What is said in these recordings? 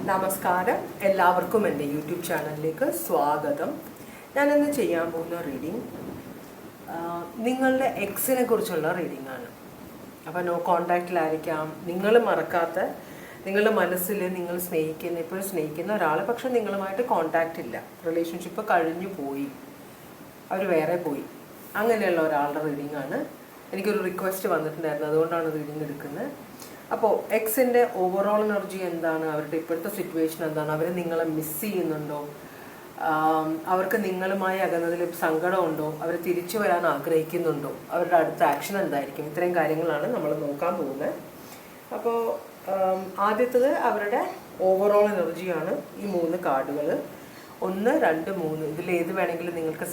നമസ്കാരം, എല്ലാവർക്കും എൻ്റെ യൂട്യൂബ് ചാനലിലേക്ക് സ്വാഗതം. ഞാനിന്ന് ചെയ്യാൻ പോകുന്ന റീഡിങ് നിങ്ങളുടെ എക്സിനെ കുറിച്ചുള്ള റീഡിംഗ് ആണ്. അപ്പോൾ നോ കോണ്ടാക്റ്റിലായിരിക്കാം, നിങ്ങൾ മറക്കാത്ത, നിങ്ങളുടെ മനസ്സിൽ നിങ്ങൾ ഇപ്പോഴും സ്നേഹിക്കുന്ന ഒരാൾ, പക്ഷെ നിങ്ങളുമായിട്ട് കോണ്ടാക്റ്റ് ഇല്ല, റിലേഷൻഷിപ്പ് കഴിഞ്ഞു പോയി, അവർ വേറെ പോയി, അങ്ങനെയുള്ള ഒരാളുടെ റീഡിംഗ് ആണ്. എനിക്കൊരു റിക്വസ്റ്റ് വന്നിട്ടുണ്ടായിരുന്നു, അതുകൊണ്ടാണ് റീഡിംഗ് എടുക്കുന്നത്. അപ്പോൾ എക്സിൻ്റെ ഓവറോൾ എനർജി എന്താണ്, അവരുടെ ഇപ്പോഴത്തെ സിറ്റുവേഷൻ എന്താണ്, അവർ നിങ്ങളെ മിസ് ചെയ്യുന്നുണ്ടോ, അവർക്ക് നിങ്ങളുമായി അകന്നതിൽ സങ്കടമുണ്ടോ, അവർ തിരിച്ചു വരാൻ ആഗ്രഹിക്കുന്നുണ്ടോ, അവരുടെ അടുത്ത ആക്ഷൻ എന്തായിരിക്കും, ഇത്രയും കാര്യങ്ങളാണ് നമ്മൾ നോക്കാൻ പോകുന്നത്. അപ്പോൾ ആദ്യത്തത് അവരുടെ ഓവറോൾ എനർജിയാണ്. ഈ 3 കാർഡുകൾ 1, 2, 3 ഇതിൽ ഏത് വേണമെങ്കിലും നിങ്ങൾക്ക്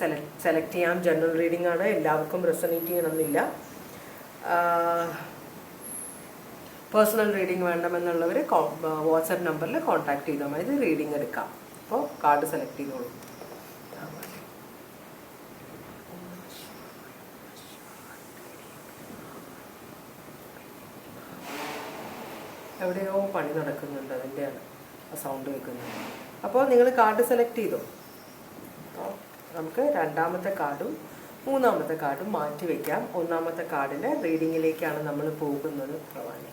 സെലക്ട് ചെയ്യാം. ജനറൽ റീഡിംഗ് ആണ്, എല്ലാവർക്കും റെസണേറ്റ് ചെയ്യണമെന്നില്ല. പേഴ്സണൽ റീഡിംഗ് വേണമെന്നുള്ളവർ വാട്സാപ്പ് നമ്പറിൽ കോൺടാക്ട് ചെയ്താൽ മതി, റീഡിംഗ് എടുക്കാം. അപ്പോൾ കാർഡ് സെലക്ട് ചെയ്തോളൂ. എവിടെയോ പണി നടക്കുന്നുണ്ട്, അതിൻ്റെയാണ് ആ സൗണ്ട് കേൾക്കുന്നത്. അപ്പോൾ നിങ്ങൾ കാർഡ് സെലക്ട് ചെയ്തോ. അപ്പോൾ നമുക്ക് രണ്ടാമത്തെ കാർഡും മൂന്നാമത്തെ കാർഡും മാറ്റി വയ്ക്കാം. ഒന്നാമത്തെ കാർഡിൻ്റെ റീഡിങ്ങിലേക്കാണ് നമ്മൾ പോകുന്നത്. പ്രവാനി,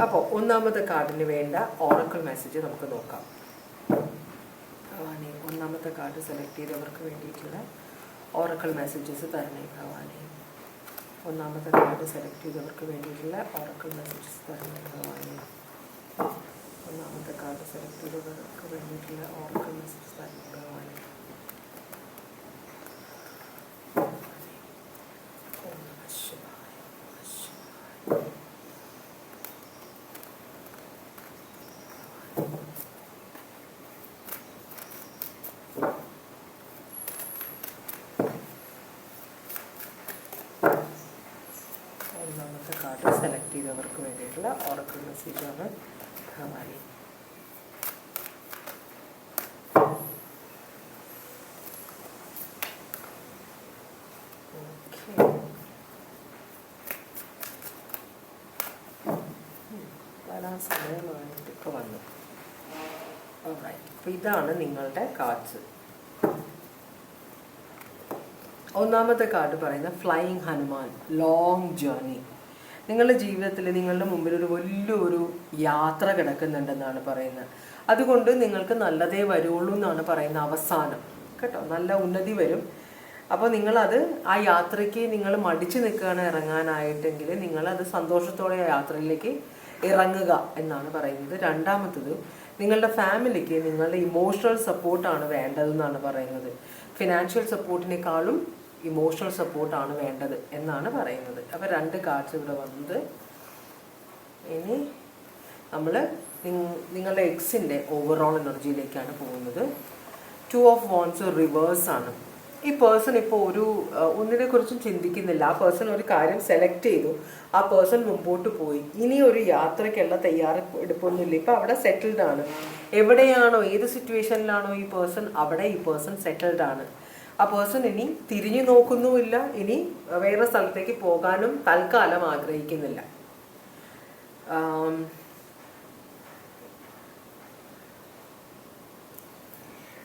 അപ്പോൾ ഒന്നാമത്തെ കാർഡിന് വേണ്ട ഓറക്കിൾ മെസ്സേജ് നമുക്ക് നോക്കാം. ഭവാനി, ഒന്നാമത്തെ കാർഡ് സെലക്ട് ചെയ്തവർക്ക് വേണ്ടിയിട്ടുള്ള ഓറക്കിൾ മെസ്സേജസ് തരണേ ഭവാനി. ഒന്നാമത്തെ കാർഡ് സെലക്ട് ചെയ്തവർക്ക് വേണ്ടിയിട്ടുള്ള ഓറക്കിൾ മെസ്സേജസ് തരണേ ഭവാനി. ഒന്നാമത്തെ കാർഡ് സെലക്ട് ചെയ്തവർക്ക് വേണ്ടിയിട്ടുള്ള ഓറക്കിൾ മെസ്സേജസ് തരണേ ഭവാനി. ഒന്നാമത്തെ കാർഡ് സെലക്ട് ചെയ്തവർക്ക് വേണ്ടിയിട്ടുള്ള ഓറക്കിൾ മെസ്സേജാണ് ഭവാനി. വരാൻ സമയമായിട്ട് ഇപ്പോൾ വന്നു. അപ്പോൾ ഇതാണ് നിങ്ങളുടെ കാർഡ്സ്. ഒന്നാമത്തെ കാർഡ് പറയുന്ന ഫ്ലൈയിങ് ഹനുമാൻ, ലോങ് ജേർണി. നിങ്ങളുടെ ജീവിതത്തിൽ നിങ്ങളുടെ മുമ്പിൽ ഒരു വലിയൊരു യാത്ര കിടക്കുന്നുണ്ടെന്നാണ് പറയുന്നത്. അതുകൊണ്ട് നിങ്ങൾക്ക് നല്ലതേ വരുള്ളൂ എന്നാണ് പറയുന്നത്. അവസാനം കേട്ടോ, നല്ല ഉന്നതി വരും. അപ്പോൾ നിങ്ങളത് ആ യാത്രയ്ക്ക് നിങ്ങൾ മടിച്ചു നിൽക്കുകയാണ് ഇറങ്ങാനായിട്ടെങ്കിൽ നിങ്ങളത് സന്തോഷത്തോടെ ആ യാത്രയിലേക്ക് ഇറങ്ങുക എന്നാണ് പറയുന്നത്. രണ്ടാമത്തത്, നിങ്ങളുടെ ഫാമിലിക്ക് നിങ്ങളുടെ ഇമോഷണൽ സപ്പോർട്ടാണ് വേണ്ടതെന്നാണ് പറയുന്നത്. ഫിനാൻഷ്യൽ സപ്പോർട്ടിനേക്കാളും ഇമോഷണൽ സപ്പോർട്ടാണ് വേണ്ടത് എന്നാണ് പറയുന്നത്. അപ്പോൾ 2 കാർഡ്സ് ഇവിടെ വന്നത്. ഇനി നമ്മൾ നിങ്ങളുടെ എക്സിൻ്റെ ഓവറോൾ എനർജിയിലേക്കാണ് പോകുന്നത്. 2 ഓഫ് വാൻഡ്സ് റിവേഴ്സാണ്. ഈ പേഴ്സൺ ഇപ്പോൾ ഒന്നിനെ കുറിച്ചും ചിന്തിക്കുന്നില്ല. ആ പേഴ്സൺ ഒരു കാര്യം സെലക്ട് ചെയ്തു, ആ പേഴ്സൺ മുമ്പോട്ട് പോയി. ഇനി ഒരു യാത്രയ്ക്കുള്ള തയ്യാറെടുപ്പൊന്നുമില്ല. ഇപ്പോൾ അവിടെ സെറ്റിൽഡ് ആണ്. എവിടെയാണോ, ഏത് സിറ്റുവേഷനിലാണോ ഈ പേഴ്സൺ, അവിടെ ഈ പേഴ്സൺ സെറ്റിൽഡ് ആണ്. ആ പേഴ്സൺ ഇനി തിരിഞ്ഞു നോക്കുന്നുമില്ല, ഇനി വേറെ സ്ഥലത്തേക്ക് പോകാനും തൽക്കാലം ആഗ്രഹിക്കുന്നില്ല.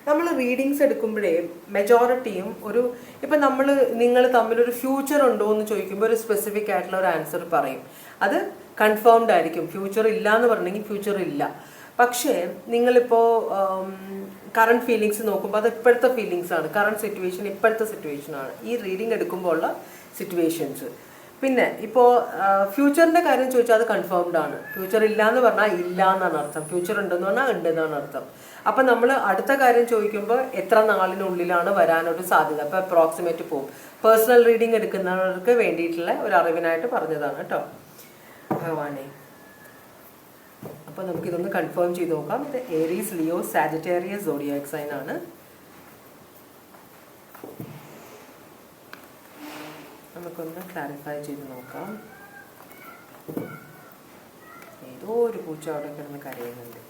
നമ്മൾ റീഡിങ്സ് എടുക്കുമ്പോഴേ മെജോറിറ്റിയും ഇപ്പം നിങ്ങൾ തമ്മിലൊരു ഫ്യൂച്ചർ ഉണ്ടോ എന്ന് ചോദിക്കുമ്പോൾ ഒരു സ്പെസിഫിക് ആയിട്ടുള്ള ഒരു ആൻസർ പറയും. അത് കൺഫേംഡ് ആയിരിക്കും. ഫ്യൂച്ചർ ഇല്ല എന്ന് പറഞ്ഞെങ്കിൽ ഫ്യൂച്ചർ ഇല്ല. പക്ഷേ നിങ്ങളിപ്പോൾ കറണ്ട് ഫീലിങ്സ് നോക്കുമ്പോൾ അത് ഇപ്പോഴത്തെ ഫീലിങ്സ് ആണ്, കറണ്ട് സിറ്റുവേഷൻ ഇപ്പോഴത്തെ സിറ്റുവേഷനാണ് ഈ റീഡിങ് എടുക്കുമ്പോൾ ഉള്ള സിറ്റുവേഷൻസ്. പിന്നെ ഇപ്പോൾ ഫ്യൂച്ചറിൻ്റെ കാര്യം ചോദിച്ചാൽ അത് കൺഫേംഡ് ആണ്. ഫ്യൂച്ചർ ഇല്ല എന്ന് പറഞ്ഞാൽ ഇല്ല എന്നാണ് അർത്ഥം, ഫ്യൂച്ചർ ഉണ്ടെന്ന് പറഞ്ഞാൽ ഉണ്ട് എന്നാണ് അർത്ഥം. അപ്പം നമ്മൾ അടുത്ത കാര്യം ചോദിക്കുമ്പോൾ എത്ര നാളിനുള്ളിലാണ് വരാനൊരു സാധ്യത, അപ്പോൾ അപ്രോക്സിമേറ്റ് പോകും. പേഴ്സണൽ റീഡിങ് എടുക്കുന്നവർക്ക് വേണ്ടിയിട്ടുള്ള ഒരു അറിവിനായിട്ട് പറഞ്ഞതാണ് കേട്ടോ ഭഗവാനെ. അപ്പോൾ നമുക്കിതൊന്ന് കൺഫേം ചെയ്ത് നോക്കാം. ഇത് Aries, Leo, Sagittarius zodiac sign ആണ്. നമുക്കൊന്ന് ക്ലാരിഫൈ ചെയ്ത് നോക്കാം. ഏതോ ഒരു പൂച്ച അവിടെ കിടന്ന് കരയുന്നുണ്ട്.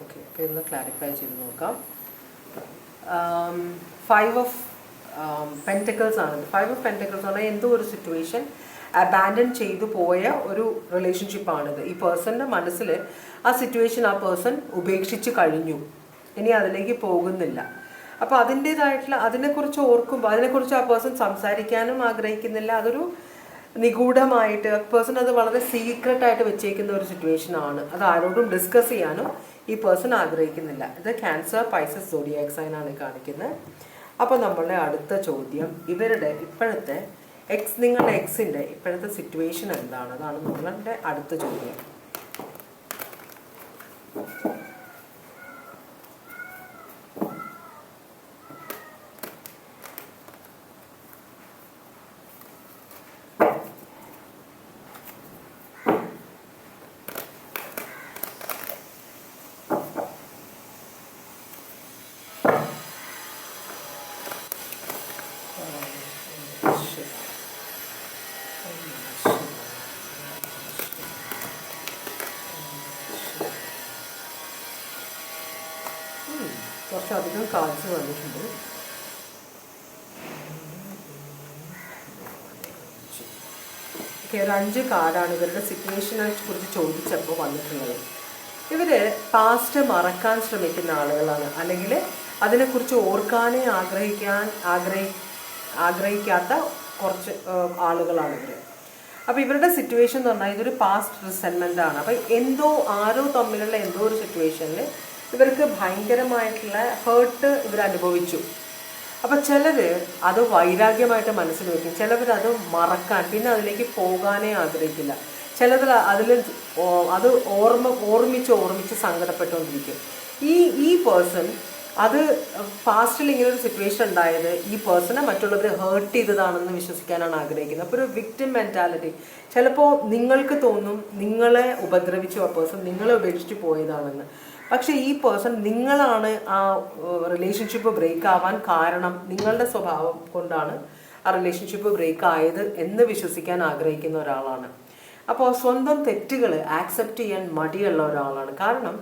ഓക്കെ, അപ്പോൾ ഇതൊന്ന് ക്ലാരിഫൈ ചെയ്ത് നോക്കാം. 5 ഓഫ് പെൻറ്റക്കിൾസ് ആണ്. 5 ഓഫ് പെൻറ്റക്കിൾസ് പറഞ്ഞാൽ എന്തോ ഒരു സിറ്റുവേഷൻ അബാൻഡൻ ചെയ്തു പോയ ഒരു റിലേഷൻഷിപ്പാണിത്. ഈ പേഴ്സൻ്റെ മനസ്സിൽ ആ സിറ്റുവേഷൻ ആ പേഴ്സൺ ഉപേക്ഷിച്ച് കഴിഞ്ഞു, ഇനി അതിലേക്ക് പോകുന്നില്ല. അപ്പോൾ അതിൻ്റേതായിട്ടുള്ള അതിനെക്കുറിച്ച് ഓർക്കുമ്പോൾ അതിനെക്കുറിച്ച് ആ പേഴ്സൺ സംസാരിക്കാനും ആഗ്രഹിക്കുന്നില്ല. അതൊരു നിഗൂഢമായിട്ട് പേഴ്സൺ അത് വളരെ സീക്രട്ടായിട്ട് വെച്ചേക്കുന്ന ഒരു സിറ്റുവേഷനാണ്. അത് ആരോടും ഡിസ്കസ് ചെയ്യാനും ഈ പേഴ്സൺ ആഗ്രഹിക്കുന്നില്ല. ഇത് ക്യാൻസർ, പൈസസ്, സോഡിയാക് സൈൻ ആണ് കാണിക്കുന്നത്. അപ്പോൾ നമ്മളുടെ അടുത്ത ചോദ്യം, ഇവരുടെ ഇപ്പോഴത്തെ നിങ്ങളുടെ എക്സിൻ്റെ ഇപ്പോഴത്തെ സിറ്റുവേഷൻ എന്താണ്? അതാണ് നമ്മളുടെ അടുത്ത ചോദ്യം. കുറച്ചധികം കാർഡ്സ് വന്നിട്ടുണ്ട്. ഒരു 5 കാർഡാണ് ഇവരുടെ സിറ്റുവേഷനെ കുറിച്ച് ചോദിച്ചപ്പോൾ വന്നിട്ടുള്ളത്. ഇവർ പാസ്റ്റ് മറക്കാൻ ശ്രമിക്കുന്ന ആളുകളാണ്, അല്ലെങ്കിൽ അതിനെക്കുറിച്ച് ഓർക്കാനേ ആഗ്രഹിക്കാത്ത കുറച്ച് ആളുകളാണ് ഇവർ. അപ്പോൾ ഇവരുടെ സിറ്റുവേഷൻ എന്ന് പറഞ്ഞാൽ ഇതൊരു പാസ്റ്റ് റിസെൻമെൻ്റ് ആണ്. അപ്പോൾ ആരോ തമ്മിലുള്ള എന്തോ ഒരു സിറ്റുവേഷനിൽ ഇവർക്ക് ഭയങ്കരമായിട്ടുള്ള ഹേർട്ട് ഇവർ അനുഭവിച്ചു. അപ്പം ചിലർ അത് വൈരാഗ്യമായിട്ട് മനസ്സിൽ വയ്ക്കും, ചിലവർ അത് മറക്കാൻ പിന്നെ അതിലേക്ക് പോകാനേ ആഗ്രഹിക്കില്ല, ചിലർ അത് ഓർമ്മിച്ച് സങ്കടപ്പെട്ടുകൊണ്ടിരിക്കും. ഈ പേഴ്സൺ അത് പാസ്റ്റിൽ ഇങ്ങനെ ഒരു സിറ്റുവേഷൻ ഉണ്ടായത് ഈ പേഴ്സണെ മറ്റുള്ളവർ ഹേർട്ട് ചെയ്തതാണെന്ന് വിശ്വസിക്കാനാണ് ആഗ്രഹിക്കുന്നത്. അപ്പോൾ ഒരു വിക്ടിം മെൻറ്റാലിറ്റി. ചിലപ്പോൾ നിങ്ങൾക്ക് തോന്നും നിങ്ങളെ ഉപദ്രവിച്ചു ആ പേഴ്സൺ നിങ്ങളെ ഉപേക്ഷിച്ച് പോയതാണെന്ന്. പക്ഷേ ഈ പേഴ്സൺ നിങ്ങളാണ് ആ റിലേഷൻഷിപ്പ് ബ്രേക്ക് ആവാൻ കാരണം, നിങ്ങളുടെ സ്വഭാവം കൊണ്ടാണ് ആ റിലേഷൻഷിപ്പ് ബ്രേക്ക് ആയത് എന്ന് വിശ്വസിക്കാൻ ആഗ്രഹിക്കുന്ന ഒരാളാണ്. അപ്പോൾ സ്വന്തം തെറ്റുകൾ ആക്സെപ്റ്റ് ചെയ്യാൻ മടിയുള്ള ഒരാളാണ്. കാരണം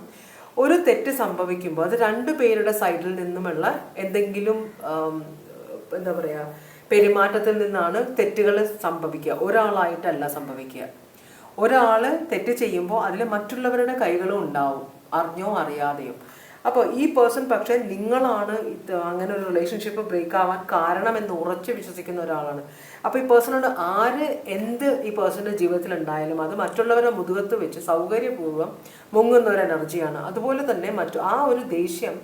ഒരു തെറ്റ് സംഭവിക്കുമ്പോൾ അത് 2 പേരുടെ സൈഡിൽ നിന്നുമുള്ള എന്തെങ്കിലും എന്താ പറയുക പെരുമാറ്റത്തിൽ നിന്നാണ് തെറ്റുകൾ സംഭവിക്കുക, ഒരാളായിട്ടല്ല സംഭവിക്കുക. ഒരാൾ തെറ്റ് ചെയ്യുമ്പോൾ അതിൽ മറ്റുള്ളവരുടെ കൈകളും ഉണ്ടാവും, അറിഞ്ഞോ അറിയാതെയോ. അപ്പോൾ ഈ പേഴ്സൺ പക്ഷേ നിങ്ങളാണ് അങ്ങനെ ഒരു റിലേഷൻഷിപ്പ് ബ്രേക്ക് ആവാൻ കാരണമെന്ന് ഉറച്ച് വിശ്വസിക്കുന്ന ഒരാളാണ്. അപ്പോൾ ഈ പേഴ്സണോട് ഈ പേഴ്സൻ്റെ ജീവിതത്തിൽ ഉണ്ടായാലും അത് മറ്റുള്ളവരെ മുതുകത്ത് വെച്ച് സൗകര്യപൂർവ്വം മുങ്ങുന്ന ഒരു എനർജിയാണ്. അതുപോലെ തന്നെ ആ ഒരു ദേഷ്യം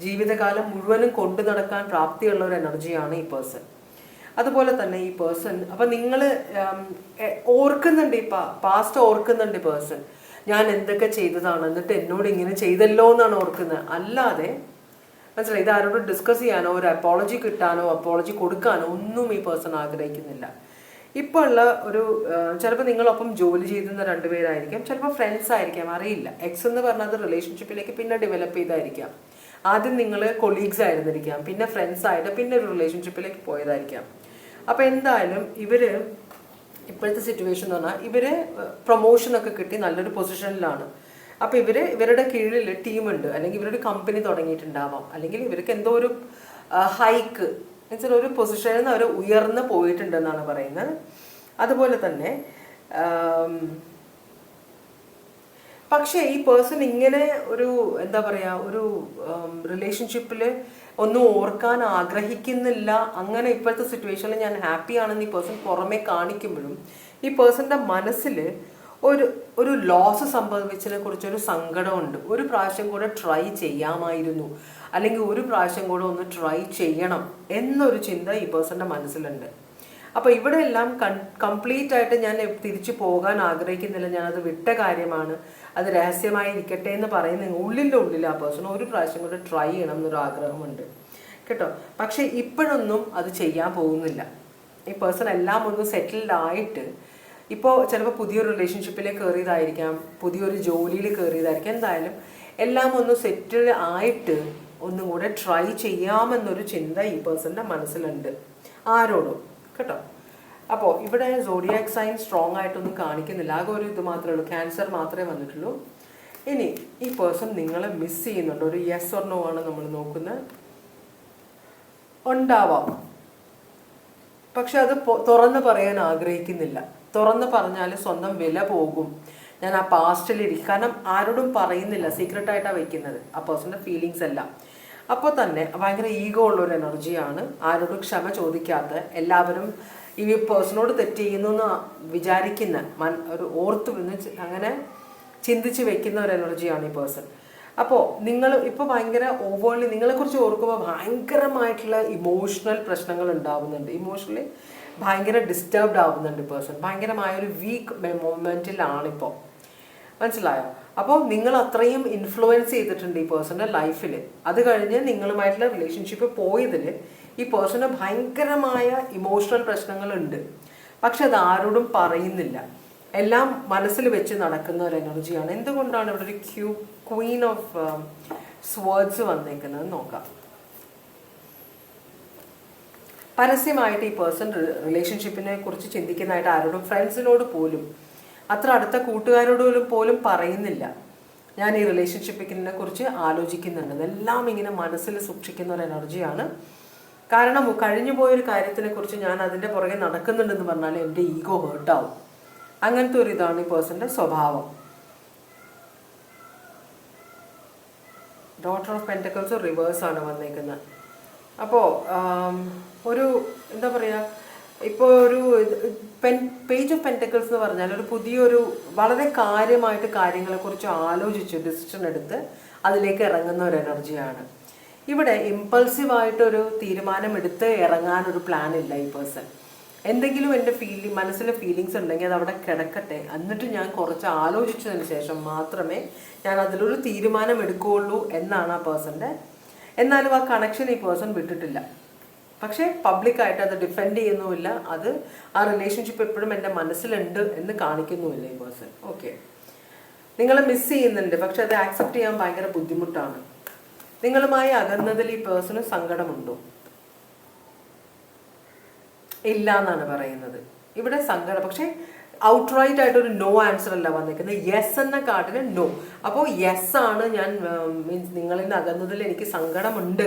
ജീവിതകാലം മുഴുവനും കൊണ്ടു നടക്കാൻ പ്രാപ്തിയുള്ള ഒരു എനർജിയാണ് ഈ പേഴ്സൺ. അതുപോലെ തന്നെ ഈ പേഴ്സൺ അപ്പം നിങ്ങൾ ഓർക്കുന്നുണ്ട്, പാസ്റ്റ് ഓർക്കുന്നുണ്ട് ഈ പേഴ്സൺ, ഞാൻ എന്തൊക്കെ ചെയ്തതാണ് എന്നിട്ട് എന്നോട് ഇങ്ങനെ ചെയ്തല്ലോ എന്നാണ് ഓർക്കുന്നത്. അല്ലാതെ മനസ്സിലായി ഇത് ആരോടും ഡിസ്കസ് ചെയ്യാനോ ഒരു അപ്പോളജി കിട്ടാനോ അപ്പോളജി കൊടുക്കാനോ ഒന്നും ഈ പേഴ്സൺ ആഗ്രഹിക്കുന്നില്ല. ഇപ്പോൾ ഉള്ള ഒരു ചിലപ്പോൾ നിങ്ങളൊപ്പം ജോലി ചെയ്തുന്ന 2 പേരായിരിക്കാം, ചിലപ്പോൾ ഫ്രണ്ട്സ് ആയിരിക്കാം, അറിയില്ല. എക്സ് എന്ന് പറഞ്ഞത് റിലേഷൻഷിപ്പിലേക്ക് പിന്നെ ഡെവലപ്പ് ചെയ്തായിരിക്കാം. ആദ്യം നിങ്ങൾ കൊളീഗ്സ് ആയിരുന്നിരിക്കാം, പിന്നെ ഫ്രണ്ട്സ് ആയിട്ട് പിന്നെ ഒരു റിലേഷൻഷിപ്പിലേക്ക് പോയതായിരിക്കാം. അപ്പോൾ എന്തായാലും ഇപ്പോഴത്തെ സിറ്റുവേഷൻ എന്ന് പറഞ്ഞാൽ ഇവർ പ്രൊമോഷനൊക്കെ കിട്ടി നല്ലൊരു പൊസിഷനിലാണ്. അപ്പോൾ ഇവരുടെ കീഴിൽ ടീമുണ്ട്, അല്ലെങ്കിൽ ഇവരൊരു കമ്പനി തുടങ്ങിയിട്ടുണ്ടാവാം, അല്ലെങ്കിൽ ഇവർക്ക് എന്തോ ഒരു ഹൈക്ക് എന്നുവെച്ചാൽ ഒരു പൊസിഷനിൽ നിന്ന് അവർ ഉയർന്ന് പോയിട്ടുണ്ടെന്നാണ് പറയുന്നത്. അതുപോലെ തന്നെ പക്ഷേ ഈ പേഴ്സൺ ഇങ്ങനെ ഒരു എന്താ പറയുക ഒരു റിലേഷൻഷിപ്പിൽ ഒന്നും ഓർക്കാൻ ആഗ്രഹിക്കുന്നില്ല. അങ്ങനെ ഇപ്പോഴത്തെ സിറ്റുവേഷനിൽ ഞാൻ ഹാപ്പിയാണെന്ന് ഈ പേഴ്സൺ പുറമെ കാണിക്കുമ്പോഴും ഈ പേഴ്സൻ്റെ മനസ്സിൽ ഒരു ലോസ് സംഭവിച്ചതിനെ കുറിച്ചൊരു സങ്കടമുണ്ട്. ഒരു പ്രാവശ്യം കൂടെ ട്രൈ ചെയ്യാമായിരുന്നു, അല്ലെങ്കിൽ ഒരു പ്രാവശ്യം കൂടെ ഒന്ന് ട്രൈ ചെയ്യണം എന്നൊരു ചിന്ത ഈ പേഴ്സൻ്റെ മനസ്സിലുണ്ട്. അപ്പോൾ ഇവിടെ എല്ലാം കംപ്ലീറ്റ് ആയിട്ട് ഞാൻ തിരിച്ചു പോകാൻ ആഗ്രഹിക്കുന്നില്ല, ഞാനത് വിട്ട കാര്യമാണ്, അത് രഹസ്യമായി ഇരിക്കട്ടെ എന്ന് പറയുന്ന ഉള്ളിൽ ആ പേഴ്സൺ ഒരു പ്രാവശ്യം കൂടെ ട്രൈ ചെയ്യണം എന്നൊരു ആഗ്രഹമുണ്ട് കേട്ടോ. പക്ഷേ ഇപ്പോഴൊന്നും അത് ചെയ്യാൻ പോകുന്നില്ല. ഈ പേഴ്സൺ എല്ലാം ഒന്ന് സെറ്റിൽഡ് ആയിട്ട് ഇപ്പോൾ ചിലപ്പോൾ പുതിയൊരു റിലേഷൻഷിപ്പിലേക്ക് കയറിയതായിരിക്കാം, പുതിയൊരു ജോലിയിൽ കയറിയതായിരിക്കാം, എന്തായാലും എല്ലാം ഒന്ന് സെറ്റിൽഡ് ആയിട്ട് ഒന്നും കൂടെ ട്രൈ ചെയ്യാമെന്നൊരു ചിന്ത ഈ പേഴ്സൻ്റെ മനസ്സിലുണ്ട് ആരോടും കേട്ടോ. അപ്പോൾ ഇവിടെ സോഡിയാക് സൈൻ സ്ട്രോങ് ആയിട്ടൊന്നും കാണിക്കുന്നില്ല, ആകെ ഒരു ഇത് മാത്രമേ ഉള്ളൂ, ക്യാൻസർ മാത്രമേ വന്നിട്ടുള്ളൂ. ഇനി ഈ പേഴ്സൺ നിങ്ങളെ മിസ് ചെയ്യുന്നുണ്ട്, ഒരു യെസ് ഓർ നോ ആണ് നമ്മൾ നോക്കുന്നത്. ഉണ്ടാവാം, പക്ഷെ അത് തുറന്ന് പറയാൻ ആഗ്രഹിക്കുന്നില്ല. തുറന്ന് പറഞ്ഞാൽ സ്വന്തം വില പോകും. ഞാൻ ആ പാസ്റ്റിലിരിക്കും. കാരണം ആരോടും പറയുന്നില്ല, സീക്രട്ടായിട്ടാണ് വയ്ക്കുന്നത് ആ പേഴ്സൻ്റെ ഫീലിങ്സ് എല്ലാം. അപ്പോൾ തന്നെ ഭയങ്കര ഈഗോ ഉള്ളൊരു എനർജിയാണ്. ആരോടും ക്ഷമ ചോദിക്കാത്ത, എല്ലാവരും ഈ പേഴ്സണോട് തെറ്റ് ചെയ്യുന്നു എന്ന് വിചാരിക്കുന്ന, ഒരു ഓർത്ത് അങ്ങനെ ചിന്തിച്ച് വെക്കുന്ന ഒരു എനർജിയാണ് ഈ പേഴ്സൺ. അപ്പോൾ നിങ്ങൾ ഇപ്പോൾ ഭയങ്കര ഓവേർലി നിങ്ങളെക്കുറിച്ച് ഓർക്കുമ്പോൾ ഭയങ്കരമായിട്ടുള്ള ഇമോഷണൽ പ്രശ്നങ്ങൾ ഉണ്ടാവുന്നുണ്ട്. ഇമോഷണലി ഭയങ്കര ഡിസ്റ്റർബ്ഡ് ആവുന്നുണ്ട് പേഴ്സൺ. ഭയങ്കരമായൊരു വീക്ക് മൊമെൻറ്റിലാണിപ്പോൾ. മനസ്സിലായോ? അപ്പോൾ നിങ്ങൾ അത്രയും ഇൻഫ്ലുവൻസ് ചെയ്തിട്ടുണ്ട് ഈ പേഴ്സൻ്റെ ലൈഫിൽ. അത് കഴിഞ്ഞ് നിങ്ങളുമായിട്ടുള്ള റിലേഷൻഷിപ്പ് പോയതിൽ ഈ പേഴ്സണ് ഭയങ്കരമായ ഇമോഷണൽ പ്രശ്നങ്ങളുണ്ട്. പക്ഷെ അത് ആരോടും പറയുന്നില്ല. എല്ലാം മനസ്സിൽ വെച്ച് നടക്കുന്ന ഒരു എനർജിയാണ്. എന്തുകൊണ്ടാണ് ഇവിടെ ഒരു ക്വീൻ ഓഫ് സ്വേർഡ്സ് വന്നേക്കുന്നത് നോക്കാം. പരസ്യമായിട്ട് ഈ പേഴ്സൺ റിലേഷൻഷിപ്പിനെ കുറിച്ച് ചിന്തിക്കുന്നതായിട്ട് ആരോടും, ഫ്രണ്ട്സിനോട് പോലും, അത്ര അടുത്ത കൂട്ടുകാരോട് പോലും പറയുന്നില്ല. ഞാൻ ഈ റിലേഷൻഷിപ്പിനെ കുറിച്ച് ആലോചിക്കുന്നുണ്ട്. എല്ലാം ഇങ്ങനെ മനസ്സിൽ സൂക്ഷിക്കുന്ന ഒരു എനർജിയാണ്. കാരണം കഴിഞ്ഞു പോയൊരു കാര്യത്തിനെ കുറിച്ച് ഞാൻ അതിൻ്റെ പുറകെ നടക്കുന്നുണ്ടെന്ന് പറഞ്ഞാൽ എൻ്റെ ഈഗോ ഹേർട്ടാവും. അങ്ങനത്തെ ഒരു ഇതാണ് ഈ പേഴ്സൻ്റെ സ്വഭാവം. ഡോട്ടർ ഓഫ് പെൻറ്റക്കിൾസ് റിവേഴ്സാണ് വന്നേക്കുന്നത്. അപ്പോൾ ഒരു എന്താ പറയുക, ഇപ്പോൾ ഒരു പേജ് ഓഫ് പെൻറ്റക്കിൾസ് എന്ന് പറഞ്ഞാൽ ഒരു പുതിയൊരു വളരെ കാര്യമായിട്ട് കാര്യങ്ങളെക്കുറിച്ച് ആലോചിച്ച് ഡിസിഷൻ എടുത്ത് അതിലേക്ക് ഇറങ്ങുന്ന ഒരു എനർജിയാണ്. ഇവിടെ ഇമ്പൾസീവായിട്ടൊരു തീരുമാനമെടുത്ത് ഇറങ്ങാനൊരു പ്ലാൻ ഇല്ല ഈ പേഴ്സൺ. എന്തെങ്കിലും എൻ്റെ മനസ്സിലെ ഫീലിങ്സ് ഉണ്ടെങ്കിൽ അത് അവിടെ കിടക്കട്ടെ, എന്നിട്ട് ഞാൻ കുറച്ച് ആലോചിച്ചതിന് ശേഷം മാത്രമേ ഞാൻ അതിലൊരു തീരുമാനം എടുക്കുകയുള്ളൂ എന്നാണ് ആ പേഴ്സൻ്റെ. എന്നാലും ആ കണക്ഷൻ ഈ പേഴ്സൺ വിട്ടിട്ടില്ല. പക്ഷേ പബ്ലിക്കായിട്ട് അത് ഡിഫെൻഡ് ചെയ്യുന്നുമില്ല. അത് ആ റിലേഷൻഷിപ്പ് എപ്പോഴും എൻ്റെ മനസ്സിലുണ്ട് എന്ന് കാണിക്കുന്നുമില്ല ഈ പേഴ്സൺ. ഓക്കെ, നിങ്ങളെ മിസ് ചെയ്യുന്നുണ്ട്, പക്ഷെ അത് ആക്സെപ്റ്റ് ചെയ്യാൻ ഭയങ്കര ബുദ്ധിമുട്ടാണ്. നിങ്ങളുമായി അകന്നതിൽ ഈ പേഴ്സണ് സങ്കടമുണ്ടോ? ഇല്ല എന്നാണ് പറയുന്നത് ഇവിടെ. സങ്കടം പക്ഷേ ഔട്ട്റൈറ്റ് ആയിട്ടൊരു നോ ആൻസർ അല്ല വന്നിരിക്കുന്നത്. യെസ് എന്ന കാർഡിന് നോ. അപ്പോൾ യെസ് ആണ്, ഞാൻ മീൻസ് നിങ്ങളിൽ നിന്ന് അകന്നതിൽ എനിക്ക് സങ്കടമുണ്ട്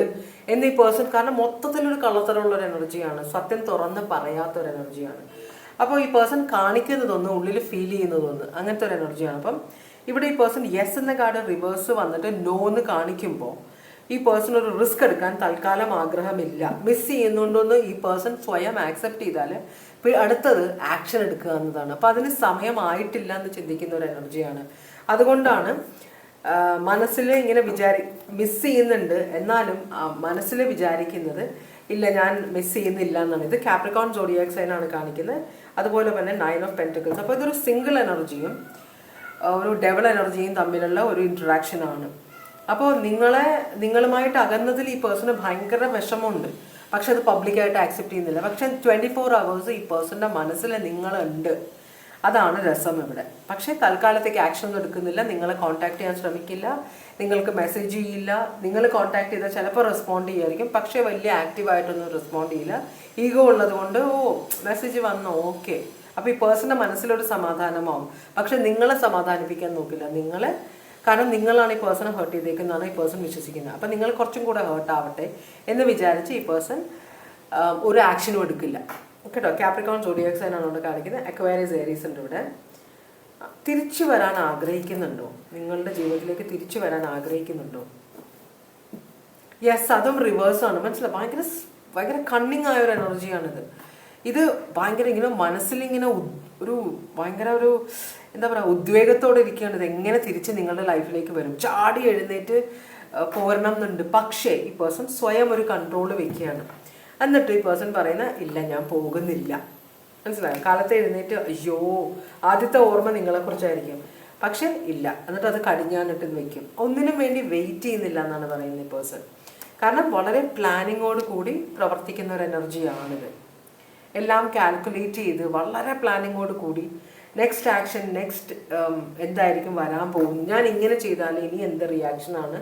എന്ന് ഈ പേഴ്സൺ. കാരണം മൊത്തത്തിലൊരു കള്ളത്തരമുള്ളൊരു എനർജിയാണ്, സത്യം തുറന്ന് പറയാത്തൊരു എനർജിയാണ്. അപ്പോൾ ഈ പേഴ്സൺ കാണിക്കുന്നതൊന്ന്, ഉള്ളിൽ ഫീൽ ചെയ്യുന്നതൊന്ന്, അങ്ങനത്തെ ഒരു എനർജിയാണ്. അപ്പം ഇവിടെ ഈ പേഴ്സൺ യെസ് എന്ന കാർഡ് റിവേഴ്സ് വന്നിട്ട് നോ എന്ന് കാണിക്കുമ്പോൾ ഈ പേഴ്സൺ ഒരു റിസ്ക് എടുക്കാൻ തൽക്കാലം ആഗ്രഹമില്ല. മിസ് ചെയ്യുന്നുണ്ടോന്ന് ഈ പേഴ്സൺ സ്വയം ആക്സെപ്റ്റ് ചെയ്താൽ അടുത്തത് ആക്ഷൻ എടുക്കുക എന്നതാണ്. അപ്പോൾ അതിന് സമയമായിട്ടില്ല എന്ന് ചിന്തിക്കുന്ന ഒരു എനർജിയാണ്. അതുകൊണ്ടാണ് മനസ്സിൽ ഇങ്ങനെ മിസ് ചെയ്യുന്നുണ്ട്, എന്നാലും മനസ്സിൽ വിചാരിക്കുന്നത് ഇല്ല, ഞാൻ മിസ് ചെയ്യുന്നില്ല എന്നാണ്. ഇത് കാപ്രിക്കോൺ സോഡിയാക് സൈനാണ് കാണിക്കുന്നത്. അതുപോലെ തന്നെ 9 ഓഫ് പെൻറ്റക്കിൾസ്. അപ്പോൾ ഇതൊരു സിംഗിൾ എനർജിയും ഒരു ഡബിൾ എനർജിയും തമ്മിലുള്ള ഒരു ഇൻട്രാക്ഷനാണ്. അപ്പോൾ നിങ്ങളുമായിട്ട് അകന്നതിൽ ഈ പേഴ്സണ് ഭയങ്കര വിഷമമുണ്ട്. പക്ഷെ അത് പബ്ലിക്കായിട്ട് ആക്സെപ്റ്റ് ചെയ്യുന്നില്ല. പക്ഷെ 24 hours ഈ പേഴ്സൻ്റെ മനസ്സിൽ നിങ്ങളുണ്ട്. അതാണ് രസം ഇവിടെ. പക്ഷേ തൽക്കാലത്തേക്ക് ആക്ഷൻ ഒന്നും എടുക്കുന്നില്ല. നിങ്ങളെ കോൺടാക്ട് ചെയ്യാൻ ശ്രമിക്കില്ല, നിങ്ങൾക്ക് മെസ്സേജ് ചെയ്യില്ല. നിങ്ങൾ കോൺടാക്ട് ചെയ്താൽ ചിലപ്പോൾ റെസ്പോണ്ട് ചെയ്യുമായിരിക്കും, പക്ഷേ വലിയ ആക്റ്റീവായിട്ടൊന്നും റെസ്പോണ്ട് ചെയ്യില്ല. ഈഗോ ഉള്ളത് കൊണ്ട് മെസ്സേജ് വന്നോ ഓക്കെ. അപ്പോൾ ഈ പേഴ്സൻ്റെ മനസ്സിലൊരു സമാധാനമാവും. പക്ഷെ നിങ്ങളെ സമാധാനിപ്പിക്കാൻ നോക്കില്ല. കാരണം നിങ്ങളാണ് ഈ പേഴ്സണെ ഹേർട്ട് ചെയ്തേക്കുന്നതാണ് ഈ പേഴ്സൺ വിശ്വസിക്കുന്നത്. അപ്പം നിങ്ങൾ കുറച്ചും കൂടെ ഹേർട്ട് ആവട്ടെ എന്ന് വിചാരിച്ച് ഈ പേഴ്സൺ ഒരു ആക്ഷനും എടുക്കില്ല കേട്ടോ. കാപ്രിക്കോൺ സോഡിയാക് സൈൻ ആണ് ഇവിടെ കാണിക്കുന്നത്. അക്വേറിയസ് ഏരീസ് ഉണ്ട് ഇവിടെ. തിരിച്ചു വരാൻ ആഗ്രഹിക്കുന്നുണ്ടോ? നിങ്ങളുടെ ജീവിതത്തിലേക്ക് തിരിച്ചു വരാൻ ആഗ്രഹിക്കുന്നുണ്ടോ? യെസ്, അതും റിവേഴ്സാണ്. മനസ്സിലായി? ഭയങ്കര കണ്ണിങ് ആയ ഒരു എനർജിയാണിത്. ഇത് ഭയങ്കര ഇങ്ങനെ മനസ്സിലിങ്ങനെ ഭയങ്കര എന്താ പറയുക, ഉദ്വേഗത്തോടെ ഇരിക്കുകയാണ്. ഇത് എങ്ങനെ തിരിച്ച് നിങ്ങളുടെ ലൈഫിലേക്ക് വരും, ചാടി എഴുന്നേറ്റ് പോരണം എന്നുണ്ട്. പക്ഷേ ഈ പേഴ്സൺ സ്വയം ഒരു കൺട്രോൾ വെക്കുകയാണ്. എന്നിട്ട് ഈ പേഴ്സൺ പറയുന്ന ഇല്ല, ഞാൻ പോകുന്നില്ല. മനസ്സിലായോ? കാലത്ത് എഴുന്നേറ്റ് അയ്യോ, ആദ്യത്തെ ഓർമ്മ നിങ്ങളെക്കുറിച്ചായിരിക്കും, പക്ഷെ ഇല്ല. എന്നിട്ട് അത് കടിഞ്ഞാനിട്ട് വെക്കും. ഒന്നിനും വേണ്ടി വെയിറ്റ് ചെയ്യുന്നില്ല എന്നാണ് പറയുന്നത് ഈ പേഴ്സൺ. കാരണം വളരെ പ്ലാനിങ്ങോട് കൂടി പ്രവർത്തിക്കുന്ന ഒരു എനർജിയാണിത്. എല്ലാം കാൽക്കുലേറ്റ് ചെയ്ത് വളരെ പ്ലാനിങ്ങോട് കൂടി നെക്സ്റ്റ് ആക്ഷൻ, നെക്സ്റ്റ് എന്തായിരിക്കും വരാൻ പോകുന്നത്, ഞാൻ ഇങ്ങനെ ചെയ്താൽ ഇനി എന്ത് റിയാക്ഷനാണ്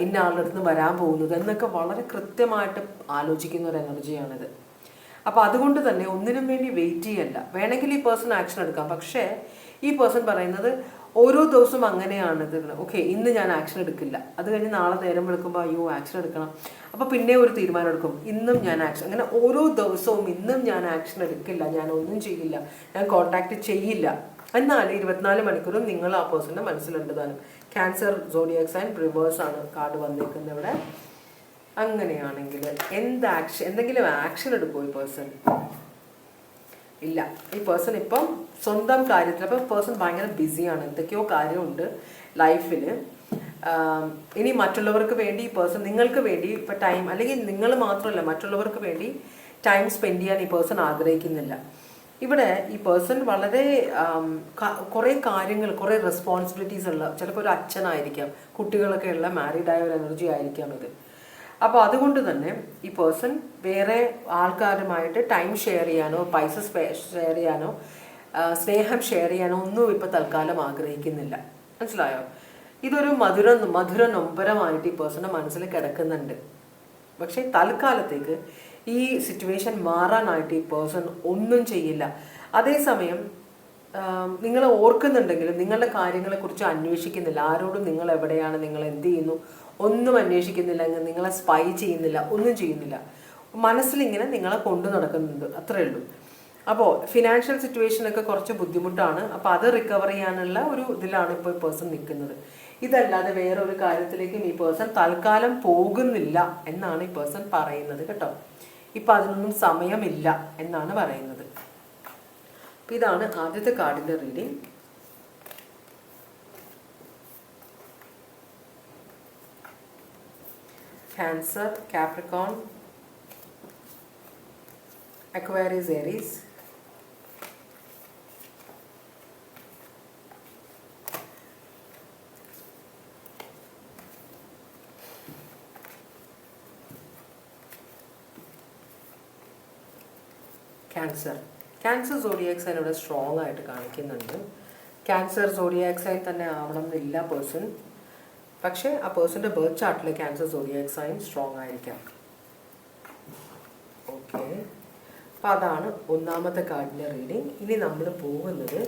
ഇന്ന ആളുടെ അടുത്ത് നിന്ന് വരാൻ പോകുന്നത് എന്നൊക്കെ വളരെ കൃത്യമായിട്ട് ആലോചിക്കുന്ന ഒരു എനർജിയാണിത്. അപ്പോൾ അതുകൊണ്ട് തന്നെ ഒന്നിനും വേണ്ടി വെയിറ്റ് ചെയ്യല്ല. വേണമെങ്കിൽ ഈ പേഴ്സൺ ആക്ഷൻ എടുക്കാം. പക്ഷേ ഈ പേഴ്സൺ പറയുന്നത് ഓരോ ദിവസവും അങ്ങനെയാണ് ഇത്. ഓക്കെ, ഇന്ന് ഞാൻ ആക്ഷൻ എടുക്കില്ല, അത് കഴിഞ്ഞ് നാളെ നേരം വിളിക്കുമ്പോൾ അയ്യോ ആക്ഷൻ എടുക്കണം, അപ്പോൾ പിന്നെ ഒരു തീരുമാനം എടുക്കും, ഇന്നും ഞാൻ ആക്ഷൻ. അങ്ങനെ ഓരോ ദിവസവും ഇന്നും ഞാൻ ആക്ഷൻ എടുക്കില്ല, ഞാൻ ഒന്നും ചെയ്യില്ല, ഞാൻ കോൺടാക്ട് ചെയ്യില്ല. എന്നാൽ 24 മണിക്കൂറും നിങ്ങൾ ആ പേഴ്സണിന്റെ മനസ്സിലുണ്ടതാണ്. ക്യാൻസർ സോഡിയാക് സൈൻ റിവേഴ്സ് ആണ് കാർഡ് വന്നിരിക്കുന്നത് ഇവിടെ. അങ്ങനെയാണെങ്കിൽ എന്തെങ്കിലും ആക്ഷൻ എടുക്കുമോ ഈ പേഴ്സൺ? ഇല്ല. ഈ പേഴ്സൺ ഇപ്പം സ്വന്തം കാര്യത്തിൽ, അപ്പം പേഴ്സൺ ഭയങ്കര ബിസിയാണ്, എന്തൊക്കെയോ കാര്യമുണ്ട് ലൈഫിൽ. ഇനി മറ്റുള്ളവർക്ക് വേണ്ടി ഈ പേഴ്സൺ, നിങ്ങൾക്ക് വേണ്ടി ഇപ്പം ടൈം, അല്ലെങ്കിൽ നിങ്ങൾ മാത്രമല്ല മറ്റുള്ളവർക്ക് വേണ്ടി ടൈം സ്പെൻഡ് ചെയ്യാൻ ഈ പേഴ്സൺ ആഗ്രഹിക്കുന്നില്ല. ഇവിടെ ഈ പേഴ്സൺ വളരെ കുറേ കാര്യങ്ങൾ, കുറേ റെസ്പോൺസിബിലിറ്റീസ് ഉള്ള, ചിലപ്പോൾ ഒരു അച്ഛനായിരിക്കാം, കുട്ടികളൊക്കെ ഉള്ള മാരീഡായ ഒരു എനർജി ആയിരിക്കാം ഇത്. അപ്പോൾ അതുകൊണ്ട് തന്നെ ഈ പേഴ്സൺ വേറെ ആൾക്കാരുമായിട്ട് ടൈം ഷെയർ ചെയ്യാനോ പൈസ ഷെയർ ചെയ്യാനോ സ്നേഹം ഷെയർ ചെയ്യാനോ ഒന്നും ഇപ്പോൾ തൽക്കാലം ആഗ്രഹിക്കുന്നില്ല. മനസ്സിലായോ? ഇതൊരു മധുര നൊമ്പരമായിട്ട് ഈ പേഴ്സണിൻ്റെ മനസ്സിൽ കിടക്കുന്നുണ്ട്. പക്ഷേ തൽക്കാലത്തേക്ക് ഈ സിറ്റുവേഷൻ മാറാനായിട്ട് ഈ പേഴ്സൺ ഒന്നും ചെയ്യില്ല. അതേസമയം നിങ്ങൾ ഓർക്കുന്നുണ്ടെങ്കിലും നിങ്ങളുടെ കാര്യങ്ങളെക്കുറിച്ച് അന്വേഷിക്കുന്നില്ല. ആരോടും നിങ്ങൾ എവിടെയാണ്, നിങ്ങൾ എന്ത് ചെയ്യുന്നു ഒന്നും അന്വേഷിക്കുന്നില്ല, നിങ്ങളെ സ്പൈ ചെയ്യുന്നില്ല, ഒന്നും ചെയ്യുന്നില്ല. മനസ്സിലിങ്ങനെ നിങ്ങളെ കൊണ്ടു നടക്കുന്നുണ്ട്, അത്രേ ഉള്ളൂ. അപ്പോൾ ഫിനാൻഷ്യൽ സിറ്റുവേഷനൊക്കെ കുറച്ച് ബുദ്ധിമുട്ടാണ്. അപ്പോൾ അത് റിക്കവർ ചെയ്യാനുള്ള ഒരു ഇതിലാണ് ഇപ്പോൾ ഈ പേഴ്സൺ നിൽക്കുന്നത്. ഇതല്ലാതെ വേറൊരു കാര്യത്തിലേക്കും ഈ പേഴ്സൺ തൽക്കാലം പോകുന്നില്ല എന്നാണ് ഈ പേഴ്സൺ പറയുന്നത് കേട്ടോ. ഇപ്പം അതിനൊന്നും സമയമില്ല എന്നാണ് പറയുന്നത്. അപ്പം ഇതാണ് ആദ്യത്തെ കാർഡിൻ്റെ reading. Cancer, Capricorn, Aquarius, Aries. Cancer zodiac sign ഇവിടെ സ്ട്രോങ് ആയിട്ട് കാണിക്കുന്നുണ്ട്. ക്യാൻസർ സോഡിയാക് സൈൻ തന്നെ ആവണം എന്നില്ല പേഴ്സൺ, പക്ഷേ ആ പേഴ്സൻ്റെ ബർത്ത് ചാർട്ടിൽ ക്യാൻസർ സോഡിയാക് സൈൻ സ്ട്രോങ് ആയിരിക്കാം. ഓക്കെ, അപ്പോൾ അതാണ് ഒന്നാമത്തെ കാർഡിൻ്റെ റീഡിങ്. ഇനി നമ്മൾ പോകുന്നത്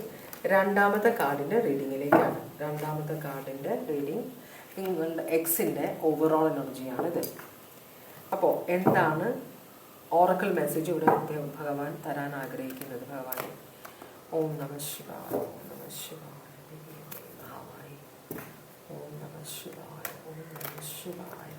രണ്ടാമത്തെ കാർഡിൻ്റെ റീഡിങ്ങിലേക്കാണ്. രണ്ടാമത്തെ കാർഡിൻ്റെ റീഡിങ് നിങ്ങളുടെ എക്സിൻ്റെ ഓവറോൾ എനർജിയാണിത്. അപ്പോൾ എന്താണ് ഓറക്കിൾ മെസ്സേജ് ഇവിടെ ഭഗവാൻ തരാൻ ആഗ്രഹിക്കുന്നത്? ഭഗവാൻ ഓം നമ ശിവായ, ഓം നമ ശിവായ, മഹാവായി, ഓം നമ ശിവായ, ഓം നമ ശിവായ.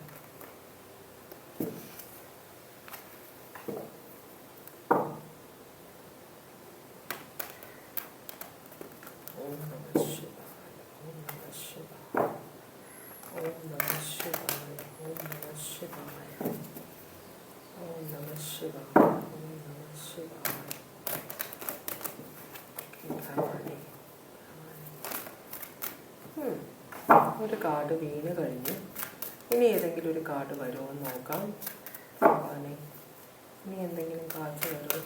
ഓം നമ ശിവായ, ഓം നമ ശിവായ, ഓം നമ ശിവായ, ഓം നമ ശിവായ, ഓം നമ ശിവായ, ഓം നമ ശിവായ. ഒരു കാർഡ് വീണ് കഴിഞ്ഞു. ഇനി ഏതെങ്കിലും ഒരു കാർഡ് വരുമോ എന്ന് നോക്കാം. ഭഗവാനെ, ഇനി എന്തെങ്കിലും കാർഡ് വരുമോ?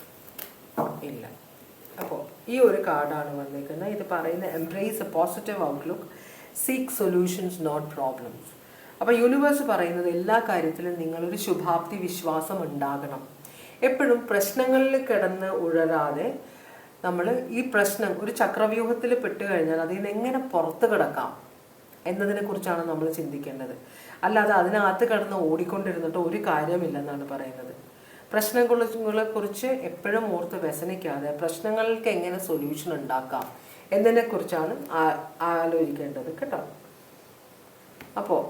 ഇല്ല. അപ്പോൾ ഈ ഒരു കാർഡാണ് വന്നിരിക്കുന്നത്. ഇത് പറയുന്ന embrace a positive outlook, seek solutions not problems. അപ്പോൾ യൂണിവേഴ്സ് പറയുന്നത് എല്ലാ കാര്യത്തിലും നിങ്ങളൊരു ശുഭാപ്തി വിശ്വാസം ഉണ്ടാകണം. എപ്പോഴും പ്രശ്നങ്ങളിൽ കിടന്ന് ഉഴരാതെ നമ്മൾ ഈ പ്രശ്നം ഒരു ചക്രവ്യൂഹത്തിൽ പെട്ട് കഴിഞ്ഞാൽ അതിൽ നിന്ന് എങ്ങനെ പുറത്ത് കിടക്കാം എന്നതിനെക്കുറിച്ചാണ് നമ്മൾ ചിന്തിക്കേണ്ടത്. അല്ലാതെ അതിനകത്ത് കിടന്ന് ഓടിക്കൊണ്ടിരുന്നിട്ട് ഒരു കാര്യമില്ലെന്നാണ് പറയുന്നത്. പ്രശ്നങ്ങളെക്കുറിച്ച് എപ്പോഴും ഓർത്ത് വ്യസനിക്കാതെ പ്രശ്നങ്ങൾക്ക് എങ്ങനെ സൊല്യൂഷൻ ഉണ്ടാക്കാം എന്നതിനെക്കുറിച്ചാണ് ആലോചിക്കേണ്ടത് കേട്ടോ. അപ്പോൾ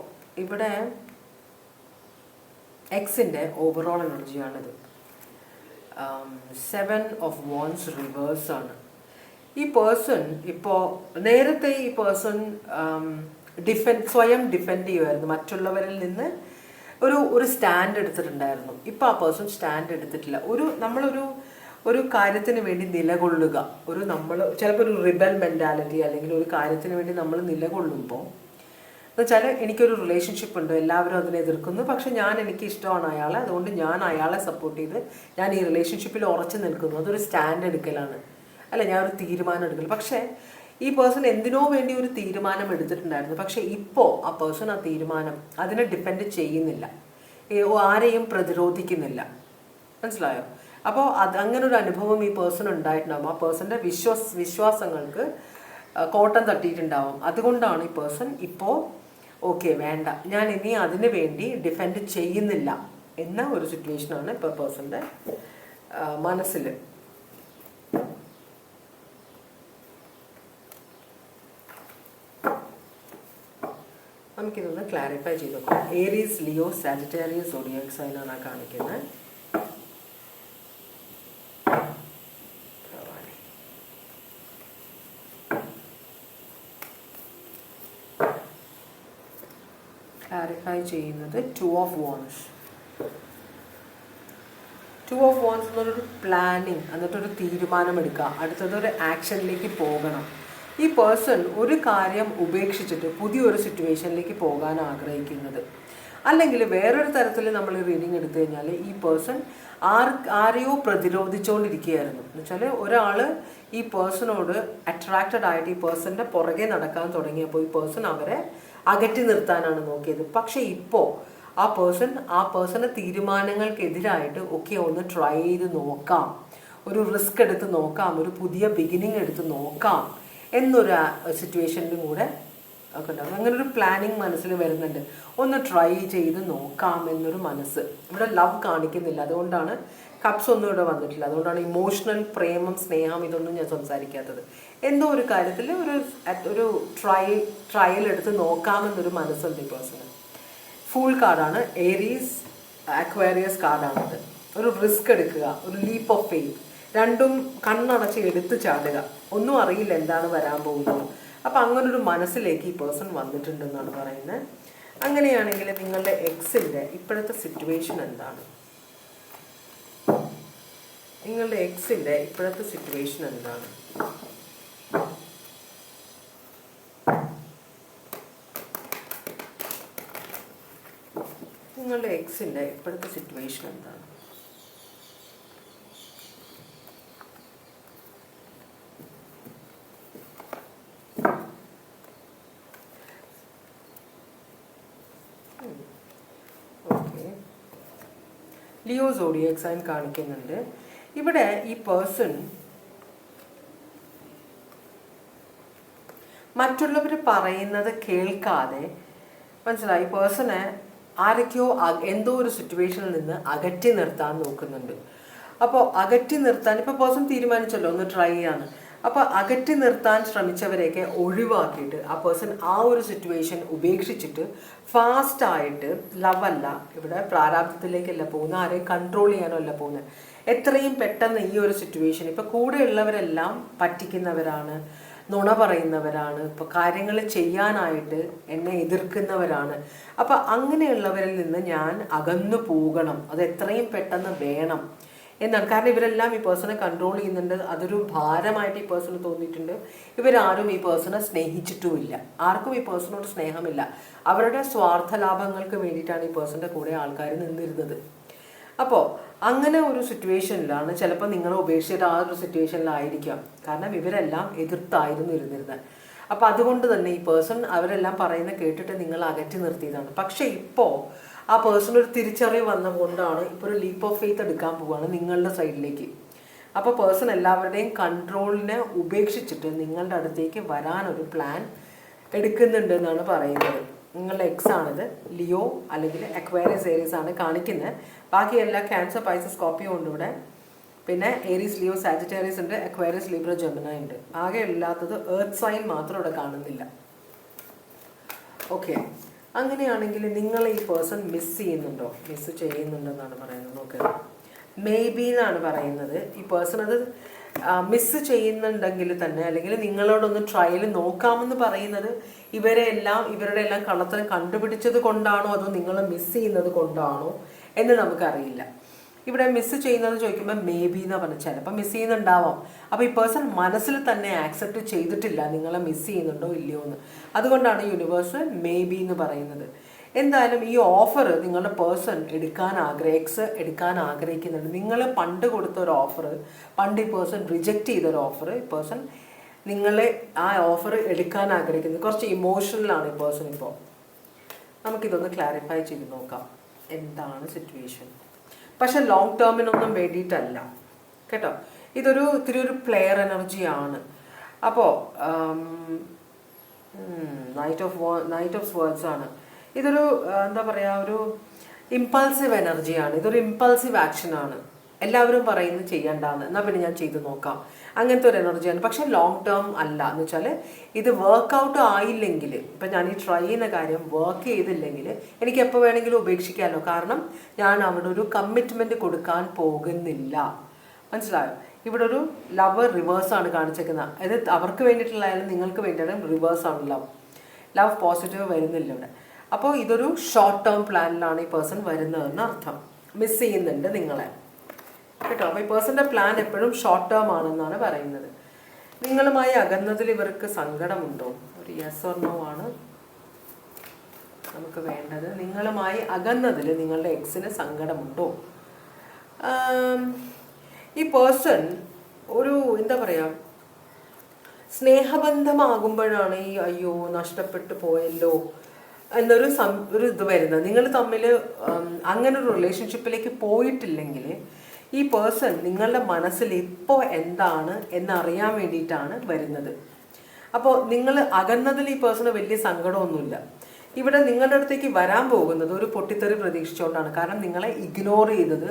ഇവിടെ എക്സിൻ്റെ ഓവറോൾ എനർജിയാണിത്. 7 of Wands റിവേഴ്സ് ആണ്. ഈ പേഴ്സൺ ഇപ്പോൾ നേരത്തെ ഈ പേഴ്സൺ സ്വയം ഡിഫെൻഡ് ചെയ്യുമായിരുന്നു, മറ്റുള്ളവരിൽ നിന്ന് ഒരു സ്റ്റാൻഡ് എടുത്തിട്ടുണ്ടായിരുന്നു. ഇപ്പോൾ ആ പേഴ്സൺ സ്റ്റാൻഡ് എടുത്തിട്ടില്ല. നമ്മളൊരു കാര്യത്തിന് വേണ്ടി നിലകൊള്ളുക, നമ്മൾ ചിലപ്പോൾ ഒരു റിബൽ മെൻറ്റാലിറ്റി അല്ലെങ്കിൽ ഒരു കാര്യത്തിന് വേണ്ടി നമ്മൾ നിലകൊള്ളുമ്പോൾ എന്നുവെച്ചാൽ എനിക്കൊരു റിലേഷൻഷിപ്പ് ഉണ്ട്, എല്ലാവരും അതിനെ എതിർക്കുന്നു, പക്ഷെ എനിക്ക് ഇഷ്ടമാണ് അയാളെ, അതുകൊണ്ട് ഞാൻ അയാളെ സപ്പോർട്ട് ചെയ്ത് ഞാൻ ഈ റിലേഷൻഷിപ്പിൽ ഉറച്ചു നിൽക്കുന്നു. അതൊരു സ്റ്റാൻഡ് എടുക്കലാണ്, അല്ല ഞാൻ ഒരു തീരുമാനം എടുക്കൽ. പക്ഷേ ഈ പേഴ്സൺ എന്തിനോ വേണ്ടി ഒരു തീരുമാനം എടുത്തിട്ടുണ്ടായിരുന്നു. പക്ഷെ ഇപ്പോൾ ആ പേഴ്സൺ ആ തീരുമാനം അതിനെ ഡിപ്പെൻഡ് ചെയ്യുന്നില്ല, ആരെയും പ്രതിരോധിക്കുന്നില്ല. മനസ്സിലായോ? അപ്പോൾ അങ്ങനൊരു അനുഭവം ഈ പേഴ്സൺ ഉണ്ടായിട്ടുണ്ടാകും. ആ പേഴ്സൻ്റെ വിശ്വാസങ്ങൾക്ക് കോട്ടം തട്ടിയിട്ടുണ്ടാവും. അതുകൊണ്ടാണ് ഈ പേഴ്സൺ ഇപ്പോൾ ഓക്കെ വേണ്ട, ഞാൻ ഇനി അതിന് വേണ്ടി ഡിഫെൻഡ് ചെയ്യുന്നില്ല എന്ന ഒരു സിറ്റുവേഷനാണ് ഇപ്പോൾ പേഴ്സൻ്റെ മനസ്സിൽ. നമുക്കിതൊന്ന് ക്ലാരിഫൈ ചെയ്ത് നോക്കാം. ഏരീസ്, ലിയോ, സാജിറ്റേറിയസ്, സോഡിയാക് സൈനാണ് കാണിക്കുന്നത്. ക്ലാരിഫൈ ചെയ്യുന്നത് 2 of Wands. 2 of Wands എന്നൊരു പ്ലാനിങ്, എന്നിട്ടൊരു തീരുമാനമെടുക്കുക, അടുത്തതൊരു ആക്ഷനിലേക്ക് പോകണം. ഈ പേഴ്സൺ ഒരു കാര്യം ഉപേക്ഷിച്ചിട്ട് പുതിയൊരു സിറ്റുവേഷനിലേക്ക് പോകാൻ ആഗ്രഹിക്കുന്നത്. അല്ലെങ്കിൽ വേറൊരു തരത്തിൽ നമ്മൾ റീഡിങ് എടുത്തു കഴിഞ്ഞാൽ ഈ പേഴ്സൺ ആരെയോ പ്രതിരോധിച്ചുകൊണ്ടിരിക്കുകയായിരുന്നു. എന്ന് വെച്ചാൽ ഒരാൾ ഈ പേഴ്സണോട് അട്രാക്റ്റഡ് ആയിട്ട് ഈ പേഴ്സൻ്റെ പുറകെ നടക്കാൻ തുടങ്ങിയപ്പോൾ ഈ പേഴ്സൺ അവരെ അകറ്റി നിർത്താനാണ് നോക്കിയത്. പക്ഷെ ഇപ്പോൾ ആ പേഴ്സൻ്റെ തീരുമാനങ്ങൾക്കെതിരായിട്ട് ഒക്കെ ഒന്ന് ട്രൈ ചെയ്ത് നോക്കാം, ഒരു റിസ്ക് എടുത്ത് നോക്കാം, ഒരു പുതിയ ബിഗിനിങ് എടുത്ത് നോക്കാം എന്നൊരു സിറ്റുവേഷനിലും കൂടെ ഒക്കെ ഉണ്ടാകും. അങ്ങനെ ഒരു പ്ലാനിങ് മനസ്സിൽ വരുന്നുണ്ട്. ഒന്ന് ട്രൈ ചെയ്ത് നോക്കാം എന്നൊരു മനസ്സ്. ഇവിടെ ലവ് കാണിക്കുന്നില്ല, അതുകൊണ്ടാണ് കപ്സ് ഒന്നും ഇവിടെ വന്നിട്ടില്ല. അതുകൊണ്ടാണ് ഇമോഷണൽ, പ്രേമം, സ്നേഹം ഇതൊന്നും ഞാൻ സംസാരിക്കാത്തത്. എന്തോ ഒരു കാര്യത്തിൽ ഒരു ട്രയൽ എടുത്ത് നോക്കാമെന്നൊരു മനസ്സുണ്ട് ഈ പേഴ്സണ്. ഫൂൾ കാർഡാണ്, ഏരീസ് അക്വേറിയസ് കാർഡാണത്. ഒരു റിസ്ക് എടുക്കുക, ഒരു ലീപ്പ് ഓഫ് ഫെയ്ത്ത്, രണ്ടും കണ്ണടച്ച് എടുത്ത് ചാടുക. ഒന്നും അറിയില്ല എന്താണ് വരാൻ പോകുന്നത്. അപ്പം അങ്ങനൊരു മനസ്സിലേക്ക് ഈ പേഴ്സൺ വന്നിട്ടുണ്ടെന്നാണ് പറയുന്നത്. അങ്ങനെയാണെങ്കിൽ നിങ്ങളുടെ എക്സിൻ്റെ ഇപ്പോഴത്തെ സിറ്റുവേഷൻ എന്താണ്? നിങ്ങളുടെ എക്സിൻ്റെ ഇപ്പോഴത്തെ സിറ്റുവേഷൻ എന്താണ്? നിങ്ങളുടെ എക്സിൻ്റെ ഇപ്പോഴത്തെ സിറ്റുവേഷൻ എന്താണ്? ഓക്കെ, ലിയോ സോഡിയാക് സൈൻ കാണിക്കുന്നുണ്ട്. ഇവിടെ ഈ പേഴ്സൺ മറ്റുള്ളവർ പറയുന്നത് കേൾക്കാതെ, മനസ്സിലായി, പേഴ്സണെ ആരൊക്കെയോ എന്തോ ഒരു സിറ്റുവേഷനിൽ നിന്ന് അകറ്റി നിർത്താൻ നോക്കുന്നുണ്ട്. അപ്പോൾ അകറ്റി നിർത്താൻ ഇപ്പോൾ പേഴ്സൺ തീരുമാനിച്ചല്ലോ ഒന്ന് ട്രൈ ചെയ്യാന്ന്. അപ്പോൾ അകറ്റി നിർത്താൻ ശ്രമിച്ചവരെയൊക്കെ ഒഴിവാക്കിയിട്ട് ആ പേഴ്സൺ ആ ഒരു സിറ്റുവേഷൻ ഉപേക്ഷിച്ചിട്ട് ഫാസ്റ്റായിട്ട്, ലവല്ല ഇവിടെ പ്രാരാബ്ധത്തിലേക്കല്ല പോകുന്നത്, ആരെയും കൺട്രോൾ ചെയ്യാനോ അല്ല പോകുന്നത്, എത്രയും പെട്ടെന്ന് ഈ ഒരു സിറ്റുവേഷൻ, ഇപ്പോൾ കൂടെ ഉള്ളവരെല്ലാം പറ്റിക്കുന്നവരാണ്, നുണ പറയുന്നവരാണ്, ഇപ്പോൾ കാര്യങ്ങൾ ചെയ്യാനായിട്ട് എന്നെ എതിർക്കുന്നവരാണ്. അപ്പം അങ്ങനെയുള്ളവരിൽ നിന്ന് ഞാൻ അകന്നു പോകണം, അത് എത്രയും പെട്ടെന്ന് വേണം എന്നാണ്. കാരണം ഇവരെല്ലാം ഈ പേഴ്സണെ കൺട്രോൾ ചെയ്യുന്നുണ്ട്. അതൊരു ഭാരമായിട്ട് ഈ പേഴ്സണ് തോന്നിയിട്ടുണ്ട്. ഇവരാരും ഈ പേഴ്സണെ സ്നേഹിച്ചിട്ടുമില്ല, ആർക്കും ഈ പേഴ്സണോട് സ്നേഹമില്ല. അവരുടെ സ്വാർത്ഥ ലാഭങ്ങൾക്ക് വേണ്ടിയിട്ടാണ് ഈ പേഴ്സൻ്റെ കൂടെ ആൾക്കാർ നിന്നിരുന്നത്. അപ്പോൾ അങ്ങനെ ഒരു സിറ്റുവേഷനിലാണ് ചിലപ്പോൾ നിങ്ങളെ ഉപേക്ഷിച്ചിട്ട് ആ ഒരു സിറ്റുവേഷനിലായിരിക്കാം. കാരണം ഇവരെല്ലാം എതിർത്തായിരുന്നു ഇരുന്നിരുന്നത്. അപ്പോൾ അതുകൊണ്ട് തന്നെ ഈ പേഴ്സൺ അവരെല്ലാം പറയുന്ന കേട്ടിട്ട് നിങ്ങൾ അകറ്റി നിർത്തിയതാണ്. പക്ഷേ ഇപ്പോൾ ആ പേഴ്സൺ ഒരു തിരിച്ചറിവ് വന്നുകൊണ്ടാണ് ഇപ്പോൾ ഒരു ലീപ്പ് ഓഫ് ഫെയ്ത്ത് എടുക്കാൻ പോവുകയാണ് നിങ്ങളുടെ സൈഡിലേക്ക്. അപ്പോൾ പേഴ്സൺ എല്ലാവരുടെയും കൺട്രോളിനെ ഉപേക്ഷിച്ചിട്ട് നിങ്ങളുടെ അടുത്തേക്ക് വരാനൊരു പ്ലാൻ എടുക്കുന്നുണ്ട് എന്നാണ് പറയുന്നത്. നിങ്ങളുടെ എക്സ് ആണിത്, ലിയോ അല്ലെങ്കിൽ അക്വേറിയസ് ഏരീസ് ആണ് കാണിക്കുന്നത്. ബാക്കി എല്ലാ ക്യാൻസർ, പൈസസ്, സ്കോർപ്പിയോ ഉണ്ട് ഇവിടെ. പിന്നെ ഏരീസ്, ലിയോ, സാജിറ്റേറിയസ് ഉണ്ട്, അക്വേറിയസ്, ലിബ്ര, ജെമിനി ഉണ്ട്. ആകെ ഇല്ലാത്തത് എർത്ത് സൈൻ മാത്രം ഇവിടെ കാണുന്നില്ല. ഓക്കെ, അങ്ങനെയാണെങ്കിൽ നിങ്ങൾ ഈ പേഴ്സൺ മിസ് ചെയ്യുന്നുണ്ടെന്നാണ് പറയുന്നത്. നോക്കുക, മേ ബി എന്നാണ് പറയുന്നത്. ഈ പേഴ്സൺ അത് മിസ് ചെയ്യുന്നുണ്ടെങ്കിൽ തന്നെ, അല്ലെങ്കിൽ നിങ്ങളോടൊന്ന് ട്രയൽ നോക്കാമെന്ന് പറയുന്നത് ഇവരുടെ എല്ലാം കള്ളത്തരം കണ്ടുപിടിച്ചത് കൊണ്ടാണോ അതോ നിങ്ങൾ മിസ് ചെയ്യുന്നത് കൊണ്ടാണോ എന്ന് നമുക്കറിയില്ല. ഇവിടെ മിസ് ചെയ്യുന്നത് ചോദിക്കുമ്പോൾ മേ ബി എന്നാണ് പറഞ്ഞത്. ചിലപ്പോൾ മിസ് ചെയ്യുന്നുണ്ടാവാം. അപ്പോൾ ഈ പേഴ്സൺ മനസ്സിൽ തന്നെ ആക്സെപ്റ്റ് ചെയ്തിട്ടില്ല നിങ്ങളെ മിസ് ചെയ്യുന്നുണ്ടോ ഇല്ലയോ എന്ന്. അതുകൊണ്ടാണ് യൂണിവേഴ്സ് മേ ബി എന്ന് പറയുന്നത്. എന്തായാലും ഈ ഓഫർ നിങ്ങളുടെ പേഴ്സൺ എക്സ് എടുക്കാൻ ആഗ്രഹിക്കുന്നുണ്ട്. നിങ്ങൾ പണ്ട് കൊടുത്ത ഒരു ഓഫർ, പണ്ട് ഈ പേഴ്സൺ റിജക്റ്റ് ചെയ്തൊരു ഓഫർ, ഈ പേഴ്സൺ നിങ്ങളെ ആ ഓഫർ എടുക്കാൻ ആഗ്രഹിക്കുന്നത്. കുറച്ച് ഇമോഷണലാണ് ഈ പേഴ്സൺ ഇപ്പോൾ. നമുക്കിതൊന്ന് ക്ലാരിഫൈ ചെയ്ത് നോക്കാം എന്താണ് സിറ്റുവേഷൻ. പക്ഷെ ലോങ് ടേമിനൊന്നും വേണ്ടിയിട്ടല്ല കേട്ടോ. ഇത്തിരി ഒരു പ്ലെയർ എനർജിയാണ്. അപ്പോൾ നൈറ്റ് ഓഫ് സ്വേർഡ്സ് ആണ്. ഇതൊരു എന്താ പറയുക, ഒരു ഇമ്പൾസീവ് എനർജിയാണ്. ഇതൊരു ഇമ്പൾസീവ് ആക്ഷനാണ്. എല്ലാവരും പറയുന്നത് ചെയ്യണ്ടാന്ന്, എന്നാൽ പിന്നെ ഞാൻ ചെയ്ത് നോക്കാം, അങ്ങനത്തെ ഒരു എനർജിയാണ്. പക്ഷെ ലോങ് ടേം അല്ല. എന്ന് വെച്ചാൽ ഇത് വർക്കൗട്ട് ആയില്ലെങ്കിൽ, ഇപ്പം ഞാൻ ഈ ട്രൈ ചെയ്യുന്ന കാര്യം വർക്ക് ചെയ്തില്ലെങ്കിൽ എനിക്ക് എപ്പോൾ വേണമെങ്കിലും ഉപേക്ഷിക്കാമല്ലോ. കാരണം ഞാൻ അവിടെ ഒരു കമ്മിറ്റ്മെൻറ്റ് കൊടുക്കാൻ പോകുന്നില്ല. മനസ്സിലായോ? ഇവിടെ ഒരു ലവ് റിവേഴ്സാണ് കാണിച്ചേക്കുന്നത്. അതായത് അവർക്ക് വേണ്ടിയിട്ടുള്ളതായാലും നിങ്ങൾക്ക് വേണ്ടിയാലും റിവേഴ്സാണ് ലവ് പോസിറ്റീവ് വരുന്നില്ല ഇവിടെ. അപ്പോൾ ഇതൊരു ഷോർട്ട് ടേം പ്ലാനിലാണ് ഈ പേഴ്സൺ വരുന്നതെന്ന് അർത്ഥം. മിസ് ചെയ്യുന്നുണ്ട് നിങ്ങളെ കേട്ടോ. അപ്പോൾ ഈ പേഴ്സൻ്റെ പ്ലാൻ എപ്പോഴും ഷോർട്ട് ടേം ആണെന്നാണ് പറയുന്നത്. നിങ്ങളുമായി അകന്നതിൽ ഇവർക്ക് സങ്കടമുണ്ടോ? ഒരു യെസ് ഓർ നോ ആണ് നമുക്ക് വേണ്ടത്. നിങ്ങളുമായി അകന്നതിൽ നിങ്ങളുടെ എക്സിന് സങ്കടമുണ്ടോ? ഈ പേഴ്സൺ ഒരു എന്താ പറയുക, സ്നേഹബന്ധമാകുമ്പോഴാണ് ഈ അയ്യോ നഷ്ടപ്പെട്ടു പോയല്ലോ എന്നൊരു ഇത് വരുന്നത്. നിങ്ങൾ തമ്മിൽ അങ്ങനെ ഒരു റിലേഷൻഷിപ്പിലേക്ക് പോയിട്ടില്ലെങ്കിൽ ഈ പേഴ്സൺ നിങ്ങളുടെ മനസ്സിൽ ഇപ്പോൾ എന്താണ് എന്നറിയാൻ വേണ്ടിയിട്ടാണ് വരുന്നത്. അപ്പോൾ നിങ്ങൾ അകന്നതിൽ ഈ പേഴ്സണ് വലിയ സങ്കടമൊന്നുമില്ല. ഇവിടെ നിങ്ങളുടെ അടുത്തേക്ക് വരാൻ പോകുന്നത് ഒരു പൊട്ടിത്തെറി പ്രതീക്ഷിച്ചുകൊണ്ടാണ്. കാരണം നിങ്ങളെ ഇഗ്നോർ ചെയ്തത്,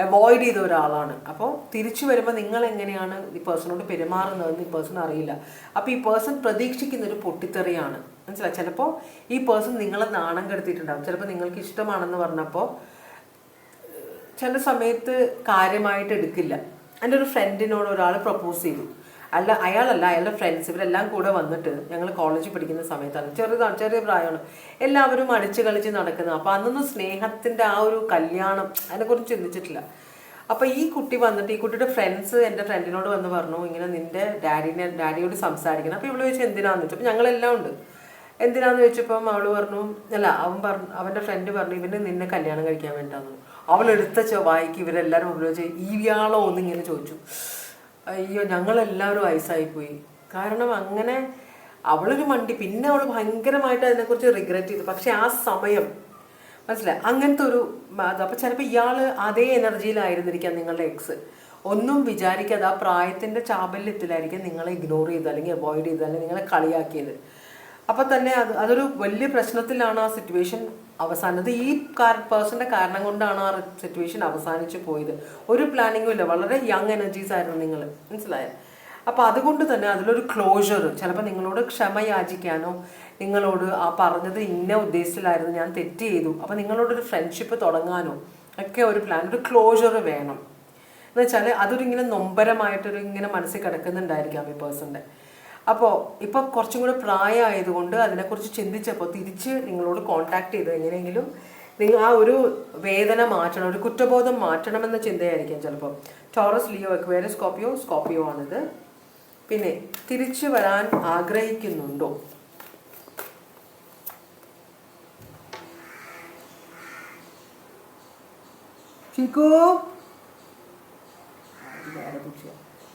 അവോയ്ഡ് ചെയ്ത ഒരാളാണ്. അപ്പോൾ തിരിച്ചു വരുമ്പോൾ നിങ്ങൾ എങ്ങനെയാണ് ഈ പേഴ്സണോട് പെരുമാറുന്നതെന്ന് ഈ പേഴ്സൺ അറിയില്ല. അപ്പോൾ ഈ പേഴ്സൺ പ്രതീക്ഷിക്കുന്ന ഒരു പൊട്ടിത്തെറിയാണ്. മനസ്സിലായി? ചിലപ്പോൾ ഈ പേഴ്സൺ നിങ്ങളെ നാണം കെടുത്തിയിട്ടുണ്ടാകും. ചിലപ്പോൾ നിങ്ങൾക്ക് ഇഷ്ടമാണെന്ന് പറഞ്ഞപ്പോൾ ചില സമയത്ത് കാര്യമായിട്ട് എടുക്കില്ല. എൻ്റെ ഒരു ഫ്രണ്ടിനോട് ഒരാൾ പ്രപ്പോസ് ചെയ്തു. അയാളല്ല, അയാളുടെ ഫ്രണ്ട്സ് ഇവരെല്ലാം കൂടെ വന്നിട്ട്, ഞങ്ങൾ കോളേജിൽ പഠിക്കുന്ന സമയത്താണ്, ചെറിയ പ്രായമാണ്, എല്ലാവരും അടിച്ച് കളിച്ച് നടക്കുന്നത്. അപ്പോൾ അന്നൊന്നും സ്നേഹത്തിൻ്റെ ആ ഒരു കല്യാണം അതിനെക്കുറിച്ച് ചിന്തിച്ചിട്ടില്ല. അപ്പോൾ ഈ കുട്ടി വന്നിട്ട്, ഈ കുട്ടിയുടെ ഫ്രണ്ട്സ് എൻ്റെ ഫ്രണ്ടിനോട് വന്ന് പറഞ്ഞു ഇങ്ങനെ നിൻ്റെ ഡാഡിയോട് സംസാരിക്കണം. അപ്പോൾ ഇവള് ചോദിച്ചാൽ എന്തിനാന്ന് വെച്ചു. അപ്പോൾ ഞങ്ങളെല്ലാം ഉണ്ട്. എന്തിനാന്ന് ചോദിച്ചപ്പം അവൾ പറഞ്ഞു, അവൻ്റെ ഫ്രണ്ട് പറഞ്ഞു ഇവന് നിന്നെ കല്യാണം കഴിക്കാൻ വേണ്ടാന്ന്. അവളെടുത്ത വായിക്ക് ഇവരെല്ലാവരും ഉപയോഗിച്ച് ഇയാളോ ഒന്നിങ്ങനെ ചോദിച്ചു. അയ്യോ ഞങ്ങളെല്ലാവരും വയസ്സായിപ്പോയി. കാരണം അങ്ങനെ അവളൊരു മണ്ടി. പിന്നെ അവൾ ഭയങ്കരമായിട്ട് അതിനെക്കുറിച്ച് റിഗ്രറ്റ് ചെയ്തു. പക്ഷെ ആ സമയം മനസ്സിലായി അങ്ങനത്തെ ഒരു അപ്പോൾ ചിലപ്പോൾ ഇയാൾ അതേ എനർജിയിലായിരുന്നിരിക്കാം നിങ്ങളുടെ എക്സ്. ഒന്നും വിചാരിക്കാതെ ആ പ്രായത്തിൻ്റെ ചാബല്യത്തിലായിരിക്കും നിങ്ങളെ ഇഗ്നോർ ചെയ്ത് അല്ലെങ്കിൽ അവോയ്ഡ് ചെയ്ത് അല്ലെങ്കിൽ നിങ്ങളെ കളിയാക്കിയത്. അപ്പോൾ തന്നെ അതൊരു വലിയ പ്രശ്നത്തിലാണ് ആ സിറ്റുവേഷൻ അവസാനത്. ഈ പേഴ്സൻ്റെ കാരണം കൊണ്ടാണ് ആ സിറ്റുവേഷൻ അവസാനിച്ച് പോയത്. ഒരു പ്ലാനിങ്ങും ഇല്ല. വളരെ യങ് എനർജീസ് ആയിരുന്നു നിങ്ങൾ. മനസ്സിലായോ? അപ്പോൾ അതുകൊണ്ട് തന്നെ അതിലൊരു ക്ലോഷർ, ചിലപ്പോൾ നിങ്ങളോട് ക്ഷമ യാചിക്കാനോ നിങ്ങളോട് ആ പറഞ്ഞത് ഇന്ന ഉദ്ദേശത്തിലായിരുന്നു, ഞാൻ തെറ്റ് ചെയ്തു, അപ്പോൾ നിങ്ങളോടൊരു ഫ്രണ്ട്ഷിപ്പ് തുടങ്ങാനോ ഒക്കെ ഒരു പ്ലാൻ, ഒരു ക്ലോഷർ വേണം. എന്ന് വെച്ചാൽ അതൊരു ഇങ്ങനെ നൊമ്പരമായിട്ടൊരു ഇങ്ങനെ മനസ്സിൽ കിടക്കുന്നുണ്ടായിരിക്കാം ഈ പേഴ്സൻ്റെ. അപ്പോൾ ഇപ്പോൾ കുറച്ചും കൂടെ പ്രായമായതുകൊണ്ട് അതിനെക്കുറിച്ച് ചിന്തിച്ചപ്പോൾ തിരിച്ച് നിങ്ങളോട് കോൺടാക്ട് ചെയ്ത് എങ്ങനെയെങ്കിലും നിങ്ങൾ ആ ഒരു വേദന മാറ്റണം, ഒരു കുറ്റബോധം മാറ്റണമെന്ന ചിന്തയായിരിക്കാം ചിലപ്പോൾ. ടോറസ്, ലിയോ, അക്വേറിയസ്, സ്കോർപ്പിയോ ആണിത്. പിന്നെ തിരിച്ചു വരാൻ ആഗ്രഹിക്കുന്നുണ്ടോ? ചിക്കു,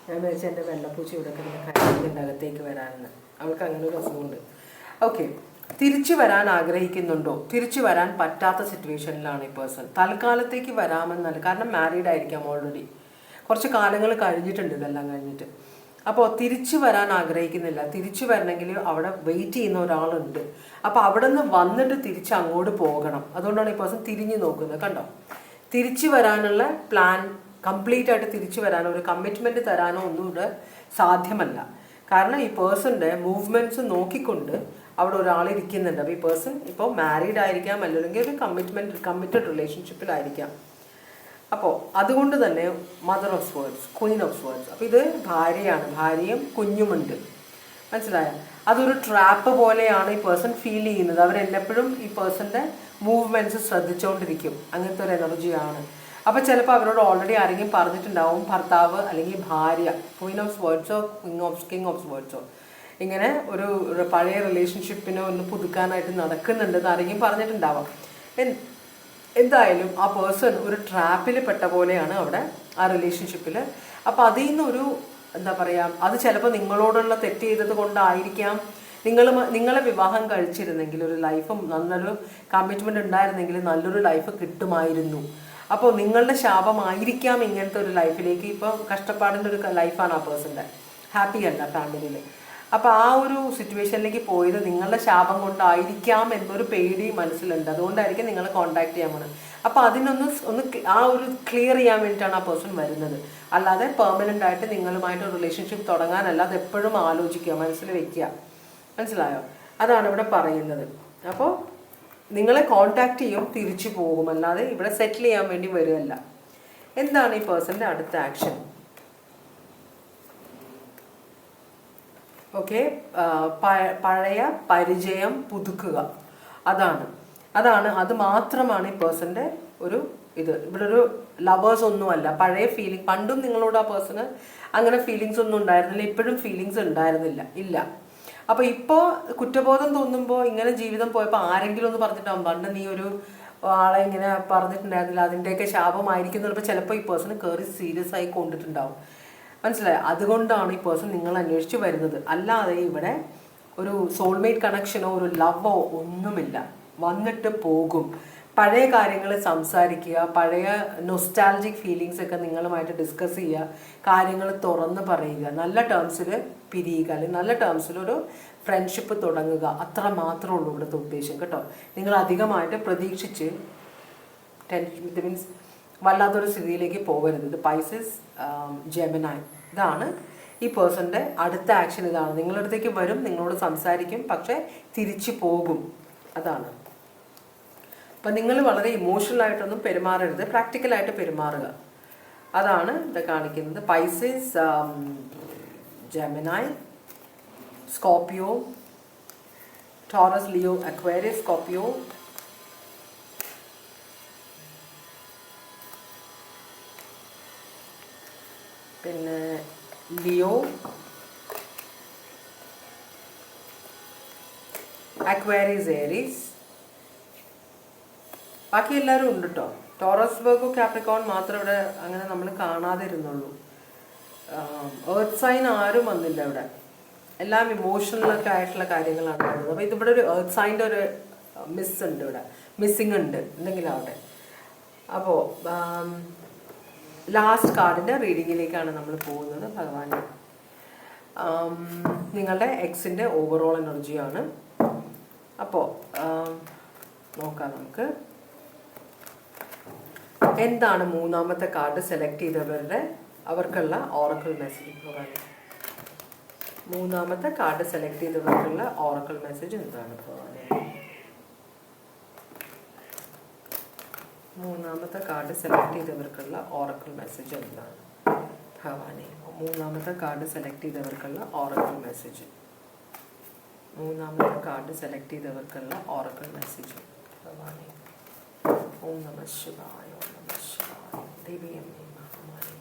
ഞാൻ വിചാരിച്ച എൻ്റെ വെള്ളപ്പൂച്ച ഇവിടെ കഴിയുന്നുണ്ട് അകത്തേക്ക് വരാനെന്ന്. അവൾക്ക് അങ്ങനെ ഒരു അസുഖമുണ്ട്. ഓക്കെ, തിരിച്ചു വരാൻ ആഗ്രഹിക്കുന്നുണ്ടോ? തിരിച്ചു വരാൻ പറ്റാത്ത സിറ്റുവേഷനിലാണ് ഈ പേഴ്സൺ. തൽക്കാലത്തേക്ക് വരാമെന്നല്ല, കാരണം മാരീഡ് ആയിരിക്കാം ഓൾറെഡി, കുറച്ച് കാലങ്ങൾ കഴിഞ്ഞിട്ടുണ്ട് ഇതെല്ലാം കഴിഞ്ഞിട്ട്. അപ്പോൾ തിരിച്ചു വരാൻ ആഗ്രഹിക്കുന്നില്ല. തിരിച്ചു വരണമെങ്കിൽ അവിടെ വെയിറ്റ് ചെയ്യുന്ന ഒരാളുണ്ട്. അപ്പോൾ അവിടെ നിന്ന് വന്നിട്ട് തിരിച്ച് അങ്ങോട്ട് പോകണം. അതുകൊണ്ടാണ് ഈ പേഴ്സൺ തിരിഞ്ഞു നോക്കുന്നത്. കണ്ടോ, തിരിച്ചു വരാനുള്ള പ്ലാൻ കംപ്ലീറ്റ് ആയിട്ട് തിരിച്ചു വരാനോ ഒരു കമ്മിറ്റ്മെൻറ്റ് തരാനോ ഒന്നും ഇവിടെ സാധ്യമല്ല. കാരണം ഈ പേഴ്സൻ്റെ മൂവ്മെൻറ്റ്സ് നോക്കിക്കൊണ്ട് അവിടെ ഒരാളിരിക്കുന്നുണ്ട്. അപ്പോൾ ഈ പേഴ്സൺ ഇപ്പോൾ മാരീഡ് ആയിരിക്കാം, അല്ലെങ്കിൽ ഒരു കമ്മിറ്റഡ് റിലേഷൻഷിപ്പിലായിരിക്കാം. അപ്പോൾ അതുകൊണ്ട് തന്നെ mother of swords, Queen of swords. അപ്പോൾ ഇത് ഭാര്യയാണ്, ഭാര്യയും കുഞ്ഞുമുണ്ട്. മനസ്സിലായോ? അതൊരു ട്രാപ്പ് പോലെയാണ് ഈ പേഴ്സൺ ഫീൽ ചെയ്യുന്നത്. അവരെല്ലാപ്പോഴും ഈ പേഴ്സൻ്റെ മൂവ്മെൻറ്റ്സ് ശ്രദ്ധിച്ചുകൊണ്ടിരിക്കും. അങ്ങനത്തെ ഒരു എനർജിയാണ്. അപ്പോൾ ചിലപ്പോൾ അവരോട് ഓൾറെഡി ആരെങ്കിലും പറഞ്ഞിട്ടുണ്ടാവും, ഭർത്താവ് അല്ലെങ്കിൽ ഭാര്യ, ക്വീൻ ഓഫ് സ്വേർഡ്സോ കിങ് ഓഫ് സ്വേർഡ്സോ, ഇങ്ങനെ ഒരു പഴയ റിലേഷൻഷിപ്പിനെ ഒന്ന് പുതുക്കാനായിട്ട് നടക്കുന്നുണ്ടെന്ന് ആരെങ്കിലും പറഞ്ഞിട്ടുണ്ടാവാം. എന്തായാലും ആ പേഴ്സൺ ഒരു ട്രാപ്പിൽ പെട്ട പോലെയാണ് അവിടെ ആ റിലേഷൻഷിപ്പിൽ. അപ്പോൾ അതിൽ നിന്നൊരു എന്താ പറയുക, അത് ചിലപ്പോൾ നിങ്ങളോടുള്ള തെറ്റ് ചെയ്തത് കൊണ്ടായിരിക്കാം. നിങ്ങളെ വിവാഹം കഴിച്ചിരുന്നെങ്കിൽ ഒരു ലൈഫും നല്ലൊരു കമ്മിറ്റ്മെൻറ്റ് ഉണ്ടായിരുന്നെങ്കിൽ നല്ലൊരു ലൈഫ് കിട്ടുമായിരുന്നു. അപ്പോൾ നിങ്ങളുടെ ശാപമായിരിക്കാം ഇങ്ങനത്തെ ഒരു ലൈഫിലേക്ക്. ഇപ്പോൾ കഷ്ടപ്പാടിൻ്റെ ഒരു ലൈഫാണ് ആ പേഴ്സൻ്റെ. ഹാപ്പി അല്ല ഫാമിലിയിൽ. അപ്പോൾ ആ ഒരു സിറ്റുവേഷനിലേക്ക് പോയത് നിങ്ങളുടെ ശാപം കൊണ്ടായിരിക്കാം എന്നൊരു പേടി മനസ്സിലുണ്ട്. അതുകൊണ്ടായിരിക്കും നിങ്ങളെ കോൺടാക്ട് ചെയ്യാൻ പോകുന്നത്. അപ്പോൾ അതിനൊന്ന് ആ ഒരു ക്ലിയർ ചെയ്യാൻ വേണ്ടിയിട്ടാണ് ആ പേഴ്സൺ വരുന്നത്. അല്ലാതെ പെർമനൻ്റ് ആയിട്ട് നിങ്ങളുമായിട്ട് ഒരു റിലേഷൻഷിപ്പ് തുടങ്ങാനല്ല. അത് എപ്പോഴും ആലോചിക്കുക, മനസ്സിൽ വെക്കുക. മനസ്സിലായോ? അതാണ് ഇവിടെ പറയുന്നത്. അപ്പോൾ നിങ്ങളെ കോൺടാക്ട് ചെയ്യും, തിരിച്ചു പോകും, അല്ലാതെ ഇവിടെ സെറ്റിൽ ചെയ്യാൻ വേണ്ടി വരികയല്ല. എന്താണ് ഈ പേഴ്സൻ്റെ അടുത്ത ആക്ഷൻ? ഓക്കെ, പഴയ പരിചയം പുതുക്കുക. അത് മാത്രമാണ് ഈ പേഴ്സൻ്റെ ഒരു ഇത്. ഇവിടെ ഒരു ലവേഴ്സ് ഒന്നുമല്ല. പഴയ ഫീലിംഗ്, പണ്ടും നിങ്ങളോട് ആ പേഴ്സണ് അങ്ങനെ ഫീലിങ്സ് ഒന്നും ഉണ്ടായിരുന്നില്ല, ഇപ്പോഴും ഫീലിങ്സ് ഇല്ല. അപ്പോൾ ഇപ്പോൾ കുറ്റബോധം തോന്നുമ്പോൾ ഇങ്ങനെ ജീവിതം പോയപ്പോൾ ആരെങ്കിലും ഒന്ന് പറഞ്ഞിട്ടാവും, പണ്ട് നീ ഒരു ആളെ ഇങ്ങനെ പറഞ്ഞിട്ടുണ്ടായിരുന്നില്ല, അതിൻ്റെയൊക്കെ ശാപമായിരിക്കും എന്നുള്ളപ്പോൾ ചിലപ്പോൾ ഈ പേഴ്സണ് കയറി സീരിയസ് ആയി കൊണ്ടിട്ടുണ്ടാവും. മനസ്സിലായോ? അതുകൊണ്ടാണ് ഈ പേഴ്സൺ നിങ്ങൾ അന്വേഷിച്ച് വരുന്നത്. അല്ലാതെ ഇവിടെ ഒരു സോൾമേറ്റ് കണക്ഷനോ ഒരു ലവോ ഒന്നുമില്ല. വന്നിട്ട് പോകും. പഴയ കാര്യങ്ങൾ സംസാരിക്കുക, പഴയ നൊസ്റ്റാൾജിക് ഫീലിങ്സ് ഒക്കെ നിങ്ങളുമായിട്ട് ഡിസ്കസ് ചെയ്യുക, കാര്യങ്ങൾ തുറന്ന് പറയുക, നല്ല ടേംസിൽ പിരിയുക, അല്ലെങ്കിൽ നല്ല ടേംസിലൊരു ഫ്രണ്ട്ഷിപ്പ് തുടങ്ങുക. അത്ര മാത്രമേ ഉള്ളൂ ഇവിടുത്തെ ഉദ്ദേശം കേട്ടോ. നിങ്ങൾ അധികമായിട്ട് പ്രതീക്ഷിച്ച് മീൻസ് വല്ലാത്തൊരു സ്ഥിതിയിലേക്ക് പോകരുത്. ഇത് പൈസസ്, ജെമിനായി, ഇതാണ് ഈ പേഴ്സൻ്റെ അടുത്ത ആക്ഷൻ. ഇതാണ്, നിങ്ങളുടെ അടുത്തേക്ക് വരും, നിങ്ങളോട് സംസാരിക്കും, പക്ഷേ തിരിച്ചു പോകും. അതാണ്. അപ്പം നിങ്ങൾ വളരെ ഇമോഷണലായിട്ടൊന്നും പെരുമാറരുത്, പ്രാക്ടിക്കലായിട്ട് പെരുമാറുക. അതാണ് ഇത് കാണിക്കുന്നത്. Pisces, Gemini, Scorpio, Taurus, Leo, Aquarius, Scorpio, പിന്നെ ലിയോ, അക്വേറിയസ്, ഏരീസ്. ബാക്കി എല്ലാവരും ഉണ്ട് കേട്ടോ. ടോറസ്, വെർഗോ, കാപ്രിക്കോൺ മാത്രം ഇവിടെ അങ്ങനെ നമ്മൾ കാണാതെ ഇരുന്നുള്ളൂ. എർത്ത് സൈൻ ആരും വന്നില്ല ഇവിടെ. എല്ലാം ഇമോഷണലൊക്കെ ആയിട്ടുള്ള കാര്യങ്ങളാണ് വരുന്നത്. അപ്പോൾ ഇതിവിടെ ഒരു എർത്ത് സൈൻ്റെ ഒരു മിസ്സിങ് ഉണ്ട് എന്തെങ്കിലും ആവട്ടെ. അപ്പോൾ ലാസ്റ്റ് കാർഡിൻ്റെ റീഡിങ്ങിലേക്കാണ് നമ്മൾ പോകുന്നത്. ഭഗവാൻ, നിങ്ങളുടെ എക്സിൻ്റെ ഓവറോൾ എനർജിയാണ്. അപ്പോൾ നോക്കാം നമുക്ക് എന്താണ് മൂന്നാമത്തെ കാർഡ് സെലക്ട് ചെയ്തവരുടെ അവർക്കുള്ള ഓറക്കിൾ മെസ്സേജ്. ഭഗവാൻ, മൂന്നാമത്തെ കാർഡ് സെലക്ട് ചെയ്തവർക്കുള്ള ഓറക്കിൾ മെസ്സേജ് എന്താണ്? ഭഗവാനെ, മൂന്നാമത്തെ കാർഡ് സെലക്ട് ചെയ്തവർക്കുള്ള ഓറക്കിൾ മെസ്സേജ് എന്താണ്? ഭഗവാനെ, മൂന്നാമത്തെ കാർഡ് സെലക്ട് ചെയ്തവർക്കുള്ള ഓറക്കിൾ മെസ്സേജ്. മൂന്നാമത്തെ കാർഡ് സെലക്ട് ചെയ്തവർക്കുള്ള ഓറക്കിൾ മെസ്സേജ്. ഭഗവാനെ, ഓം നമഃ ശിവായ, ഓം നമഃ ശിവായ, ദേവിയമ്മേ മഹാമാരി.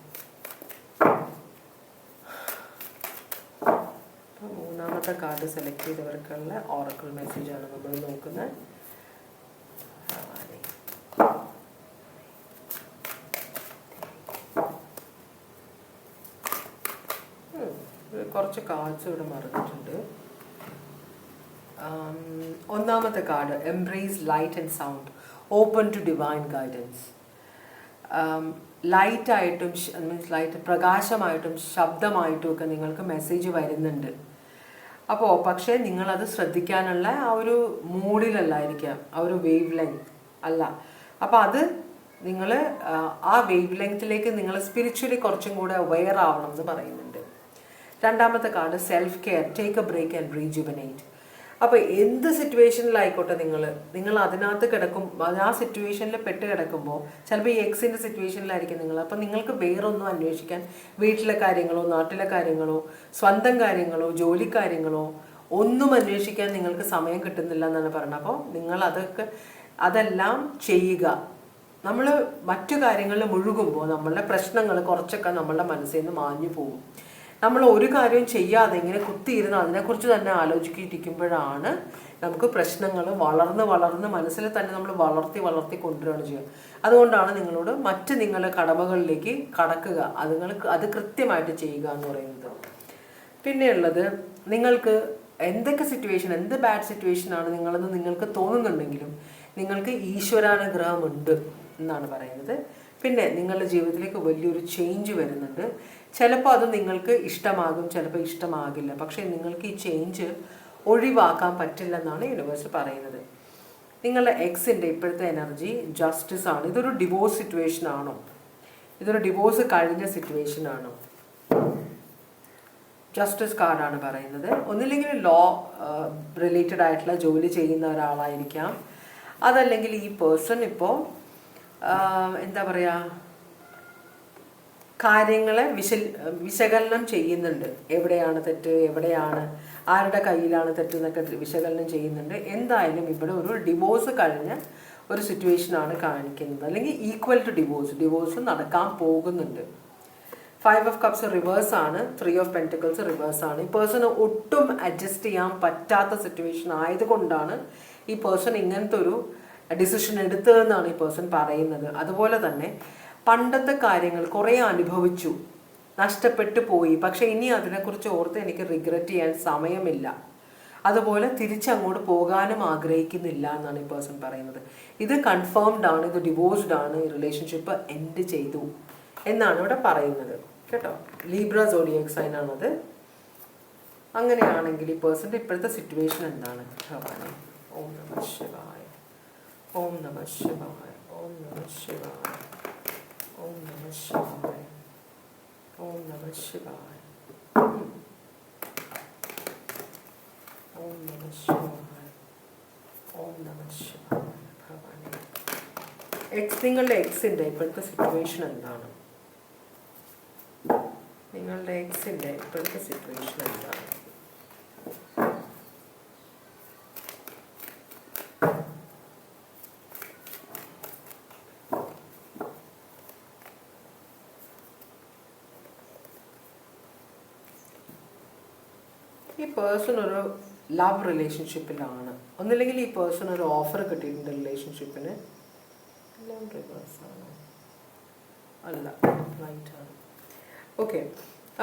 അപ്പോൾ മൂന്നാമത്തെ കാർഡ് സെലക്ട് ചെയ്തവർക്കുള്ള ഓറക്കിൾ മെസ്സേജാണ് നമ്മൾ നോക്കുന്നത്. കുറച്ച് കാർഡ്സ് ഇവിടെ മറന്നിട്ടുണ്ട്. ഒന്നാമത്തെ card embrace light and sound, open to divine guidance. ലൈറ്റായിട്ടും മീൻസ് ലൈറ്റ് പ്രകാശമായിട്ടും ശബ്ദമായിട്ടും ഒക്കെ നിങ്ങൾക്ക് മെസ്സേജ് വരുന്നുണ്ട്. അപ്പോൾ പക്ഷേ നിങ്ങളത് ശ്രദ്ധിക്കാനുള്ള ആ ഒരു മൂഡിലല്ലായിരിക്കാം, ആ ഒരു വേവ് ലെങ്ത് അല്ല. അപ്പോൾ അത് നിങ്ങൾ ആ വേവ് ലെങ്ത്തിലേക്ക് നിങ്ങൾ സ്പിരിച്വലി കുറച്ചും കൂടെ അവെയർ ആവണം എന്ന് പറയുന്നുണ്ട്. രണ്ടാമത്തെ card self care, take a break and rejuvenate. അപ്പോൾ എന്ത് സിറ്റുവേഷനിലായിക്കോട്ടെ നിങ്ങൾ അതിനകത്ത് ആ സിറ്റുവേഷനിൽ പെട്ട് കിടക്കുമ്പോൾ ചിലപ്പോൾ ഈ എക്സിൻ്റെ സിറ്റുവേഷനിലായിരിക്കും നിങ്ങൾ. അപ്പോൾ നിങ്ങൾക്ക് വേറൊന്നും അന്വേഷിക്കാൻ, വീട്ടിലെ കാര്യങ്ങളോ നാട്ടിലെ കാര്യങ്ങളോ സ്വന്തം കാര്യങ്ങളോ ജോലി കാര്യങ്ങളോ ഒന്നും അന്വേഷിക്കാൻ നിങ്ങൾക്ക് സമയം കിട്ടുന്നില്ല എന്നാണ് പറയുന്നത്. അപ്പോൾ നിങ്ങൾ അതെല്ലാം ചെയ്യുക. നമ്മൾ മറ്റു കാര്യങ്ങളിൽ മുഴുകുമ്പോൾ നമ്മളുടെ പ്രശ്നങ്ങൾ കുറച്ചൊക്കെ നമ്മളുടെ മനസ്സിൽ നിന്ന് മാഞ്ഞു പോകും. നമ്മൾ ഒരു കാര്യവും ചെയ്യാതെ ഇങ്ങനെ കുത്തിയിരുന്ന് അതിനെക്കുറിച്ച് തന്നെ ആലോചിക്കിയിരിക്കുമ്പോഴാണ് നമുക്ക് പ്രശ്നങ്ങൾ വളർന്ന് മനസ്സിൽ തന്നെ നമ്മൾ വളർത്തി കൊണ്ടുവരികയാണ് ചെയ്യുക. അതുകൊണ്ടാണ് നിങ്ങളോട് നിങ്ങളുടെ കടമകളിലേക്ക് കടക്കുക, അത് കൃത്യമായിട്ട് ചെയ്യുക എന്ന് പറയുന്നത്. പിന്നെയുള്ളത്, നിങ്ങൾക്ക് എന്തൊക്കെ സിറ്റുവേഷൻ, എന്ത് ബാഡ് സിറ്റുവേഷനാണ് നിങ്ങളെന്ന് നിങ്ങൾക്ക് തോന്നുന്നുണ്ടെങ്കിലും നിങ്ങൾക്ക് ഈശ്വരാനുഗ്രഹമുണ്ട് എന്നാണ് പറയുന്നത്. പിന്നെ നിങ്ങളുടെ ജീവിതത്തിലേക്ക് വലിയൊരു ചേഞ്ച് വരുന്നുണ്ട്. ചിലപ്പോൾ അത് നിങ്ങൾക്ക് ഇഷ്ടമാകും, ചിലപ്പോൾ ഇഷ്ടമാകില്ല. പക്ഷേ നിങ്ങൾക്ക് ഈ ചേഞ്ച് ഒഴിവാക്കാൻ പറ്റില്ലെന്നാണ് യൂണിവേഴ്സ് പറയുന്നത്. നിങ്ങളുടെ എക്സിൻ്റെ ഇപ്പോഴത്തെ എനർജി ജസ്റ്റിസ് ആണ്. ഇതൊരു ഡിവോഴ്സ് സിറ്റുവേഷൻ ആണോ? ഇതൊരു ഡിവോഴ്സ് കഴിഞ്ഞ സിറ്റുവേഷൻ ആണോ? ജസ്റ്റിസ് കാർഡാണ് പറയുന്നത്. ഒന്നില്ലെങ്കിൽ ലോ റിലേറ്റഡ് ആയിട്ടുള്ള ജോലി ചെയ്യുന്ന ഒരാളായിരിക്കാം. അതല്ലെങ്കിൽ ഈ പേഴ്സൺ ഇപ്പോൾ എന്താ പറയുക, കാര്യങ്ങളെ വിശകലനം ചെയ്യുന്നുണ്ട്. എവിടെയാണ് തെറ്റ്, എവിടെയാണ് ആരുടെ കയ്യിലാണ് തെറ്റ് എന്നൊക്കെ വിശകലനം ചെയ്യുന്നുണ്ട്. എന്തായാലും ഇവിടെ ഒരു ഡിവോഴ്സ് കഴിഞ്ഞ ഒരു സിറ്റുവേഷനാണ് കാണിക്കുന്നത്. അല്ലെങ്കിൽ ഈക്വൽ ടു ഡിവോഴ്സ് നടക്കാൻ പോകുന്നുണ്ട്. 5 ഓഫ് കപ്സ് റിവേഴ്സ് ആണ്. 3 ഓഫ് പെന്റിക്കിൾസ് റിവേഴ്സ് ആണ്. ഈ പേഴ്സണ് ഒട്ടും അഡ്ജസ്റ്റ് ചെയ്യാൻ പറ്റാത്ത സിറ്റുവേഷൻ ആയതുകൊണ്ടാണ് ഈ പേഴ്സൺ ഇങ്ങനത്തെ ഒരു ഡിസിഷൻ എടുത്തതെന്നാണ് ഈ പേഴ്സൺ പറയുന്നത്. അതുപോലെ തന്നെ പണ്ടത്തെ കാര്യങ്ങൾ കുറേ അനുഭവിച്ചു, നഷ്ടപ്പെട്ടു പോയി. പക്ഷെ ഇനി അതിനെക്കുറിച്ച് ഓർത്ത് എനിക്ക് റിഗ്രറ്റ് ചെയ്യാൻ സമയമില്ല. അതുപോലെ തിരിച്ചങ്ങോട്ട് പോകാനും ആഗ്രഹിക്കുന്നില്ല എന്നാണ് ഈ പേഴ്സൺ പറയുന്നത്. ഇത് കൺഫേംഡ് ആണ്, ഇത് ഡിവോഴ്സ്ഡ് ആണ്, ഈ റിലേഷൻഷിപ്പ് എൻഡ് ചെയ്തു എന്നാണ് ഇവിടെ പറയുന്നത് കേട്ടോ. ലീബ്ര സോഡിയക് സൈൻ ആണത്. അങ്ങനെയാണെങ്കിൽ ഈ പേഴ്സൻ്റെ ഇപ്പോഴത്തെ സിറ്റുവേഷൻ എന്താണ്? ഭഗവാനെ ഓം നമഃ ശിവായ, ഓം നമഃ ശിവായ, ഓം നമഃ ശിവായ, ഓം നമഃ ശിവായ, ഓം നമഃ ശിവായ, ഓം നമഃ ശിവായ, ഓം നമഃ ശിവായ. ഭഗവാനെ നിങ്ങളുടെ എക്സിൻ്റെ ഇപ്പോഴത്തെ സിറ്റുവേഷൻ എന്താണ്? നിങ്ങളുടെ എക്സിൻ്റെ ഇപ്പോഴത്തെ സിറ്റുവേഷൻ എന്താണ്? ഈ പേഴ്സൺ ഒരു ലവ് റിലേഷൻഷിപ്പിലാണ്. ഒന്നില്ലെങ്കിൽ ഈ പേഴ്സൺ ഒരു ഓഫർ കിട്ടിയിട്ടുണ്ട് റിലേഷൻഷിപ്പിന്. എല്ലാം റിവേഴ്സാണ്, അല്ല റൈറ്റാണ്. ഓക്കെ,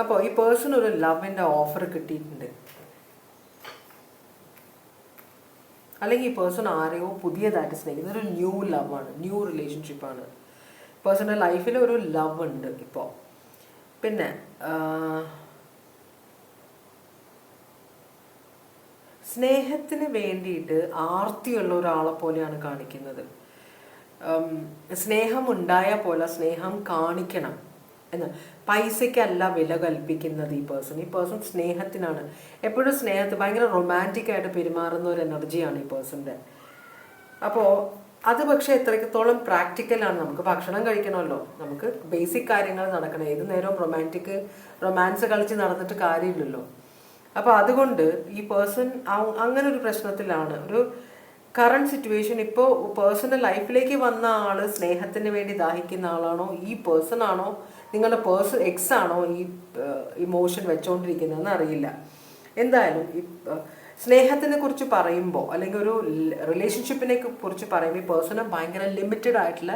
അപ്പോൾ ഈ പേഴ്സൺ ഒരു ലവിൻ്റെ ഓഫർ കിട്ടിയിട്ടുണ്ട്. അല്ലെങ്കിൽ ഈ പേഴ്സൺ ആരെയോ പുതിയതായിട്ട് സ്നേഹിക്കുന്നത് ഒരു ന്യൂ ലവാണ്, ന്യൂ റിലേഷൻഷിപ്പാണ്. പേഴ്സണിൻ്റെ ലൈഫിൽ ഒരു ലവ് ഉണ്ട് ഇപ്പോൾ. പിന്നെ സ്നേഹത്തിന് വേണ്ടിയിട്ട് ആർത്തിയുള്ള ഒരാളെ പോലെയാണ് കാണിക്കുന്നത്. സ്നേഹം ഉണ്ടായാൽ പോലെ സ്നേഹം കാണിക്കണം എന്ന്. പൈസയ്ക്കല്ല വില കൽപ്പിക്കുന്നത് ഈ പേഴ്സൺ സ്നേഹത്തിനാണ്. എപ്പോഴും സ്നേഹത്തിൽ ഭയങ്കര റൊമാൻറ്റിക് ആയിട്ട് പെരുമാറുന്ന ഒരു എനർജിയാണ് ഈ പേഴ്സൻ്റെ. അപ്പോൾ അത് പക്ഷേ എത്രത്തോളം പ്രാക്ടിക്കലാണ്. നമുക്ക് ഭക്ഷണം കഴിക്കണമല്ലോ, നമുക്ക് ബേസിക് കാര്യങ്ങൾ നടക്കണം. ഏത് നേരവും റൊമാൻസ് കളിച്ച് നടന്നിട്ട് കാര്യമില്ലല്ലോ. അപ്പോൾ അതുകൊണ്ട് ഈ പേഴ്സൺ അങ്ങനെ ഒരു പ്രശ്നത്തിലാണ്. ഒരു കറണ്ട് സിറ്റുവേഷൻ ഇപ്പോൾ പേഴ്സൻ്റെ ലൈഫിലേക്ക് വന്ന ആൾ സ്നേഹത്തിന് വേണ്ടി ദാഹിക്കുന്ന ആളാണോ, ഈ പേഴ്സൺ ആണോ, നിങ്ങളുടെ എക്സ് ആണോ ഈ ഇമോഷൻ വെച്ചുകൊണ്ടിരിക്കുന്നതെന്ന് അറിയില്ല. എന്തായാലും ഈ സ്നേഹത്തിനെ കുറിച്ച് പറയുമ്പോൾ അല്ലെങ്കിൽ ഒരു റിലേഷൻഷിപ്പിനെ കുറിച്ച് പറയുമ്പോൾ ഈ പേഴ്സണ് ഭയങ്കര ലിമിറ്റഡ് ആയിട്ടുള്ള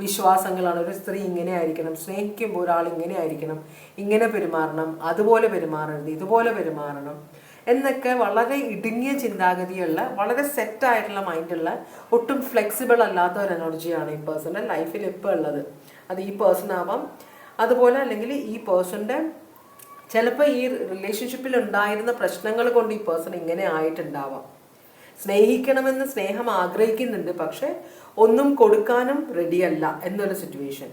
വിശ്വാസങ്ങളാണ്. ഒരു സ്ത്രീ ഇങ്ങനെ ആയിരിക്കണം, സ്നേഹിക്കുമ്പോൾ ഒരാൾ ഇങ്ങനെ ആയിരിക്കണം, ഇങ്ങനെ പെരുമാറണം, അതുപോലെ പെരുമാറരുത്, ഇതുപോലെ പെരുമാറണം എന്നൊക്കെ വളരെ ഇടുങ്ങിയ ചിന്താഗതിയുള്ള, വളരെ സെറ്റായിട്ടുള്ള മൈൻഡുള്ള, ഒട്ടും ഫ്ലെക്സിബിൾ അല്ലാത്ത ഒരു എനർജിയാണ് ഈ പേഴ്സൻ്റെ ലൈഫിൽ ഇപ്പോൾ ഉള്ളത്. അത് ഈ പേഴ്സൺ ആവാം, അതുപോലെ അല്ലെങ്കിൽ ഈ പേഴ്സൻ്റെ ചിലപ്പോൾ ഈ റിലേഷൻഷിപ്പിൽ ഉണ്ടായിരുന്ന പ്രശ്നങ്ങൾ കൊണ്ട് ഈ പേഴ്സൺ ഇങ്ങനെ ആയിട്ടുണ്ടാവാം. സ്നേഹിക്കണമെന്ന് സ്നേഹം ആഗ്രഹിക്കുന്നുണ്ട്, പക്ഷെ ഒന്നും കൊടുക്കാനും റെഡിയല്ല എന്നൊരു സിറ്റുവേഷൻ.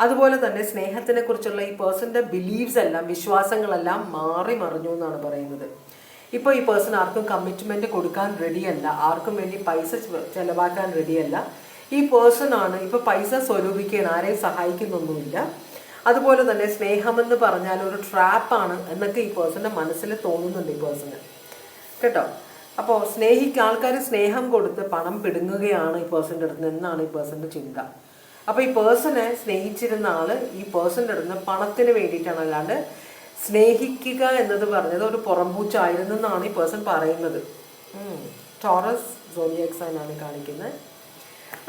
അതുപോലെ തന്നെ സ്നേഹത്തിനെ കുറിച്ചുള്ള ഈ പേഴ്സൻ്റെ ബിലീവ്സ് എല്ലാം, വിശ്വാസങ്ങളെല്ലാം മാറി മറിഞ്ഞു എന്നാണ് പറയുന്നത്. ഇപ്പോൾ ഈ പേഴ്സൺ ആർക്കും കമ്മിറ്റ്മെൻറ്റ് കൊടുക്കാൻ റെഡിയല്ല, ആർക്കും വേണ്ടി പൈസ ചിലവാക്കാൻ റെഡിയല്ല. ഈ പേഴ്സൺ ആണ് ഇപ്പോൾ പൈസ സ്വരൂപിക്കാൻ ആരെയും സഹായിക്കുന്നൊന്നുമില്ല. അതുപോലെ തന്നെ സ്നേഹമെന്ന് പറഞ്ഞാൽ ഒരു ട്രാപ്പാണ് എന്നൊക്കെ ഈ പേഴ്സൻ്റെ മനസ്സിൽ തോന്നുന്നുണ്ട് ഈ പേഴ്സണ് കേട്ടോ. അപ്പോൾ ആൾക്കാർ സ്നേഹം കൊടുത്ത് പണം പിടുങ്ങുകയാണ് ഈ പേഴ്സൻ്റെ അടുത്ത് എന്നാണ് ഈ പേഴ്സൻ്റെ ചിന്ത. അപ്പോൾ ഈ പേഴ്സണെ സ്നേഹിച്ചിരുന്ന ആൾ ഈ പേഴ്സൻ്റെ അടുത്ത് പണത്തിന് വേണ്ടിയിട്ടാണ്, അല്ലാണ്ട് സ്നേഹിക്കുക എന്നത് പറഞ്ഞത് ഒരു പുറംപൂച്ചായിരുന്നു എന്നാണ് ഈ പേഴ്സൺ പറയുന്നത്. ടോറസ് സോഡിയാക് സൈൻ ആണ് കാണിക്കുന്നത്.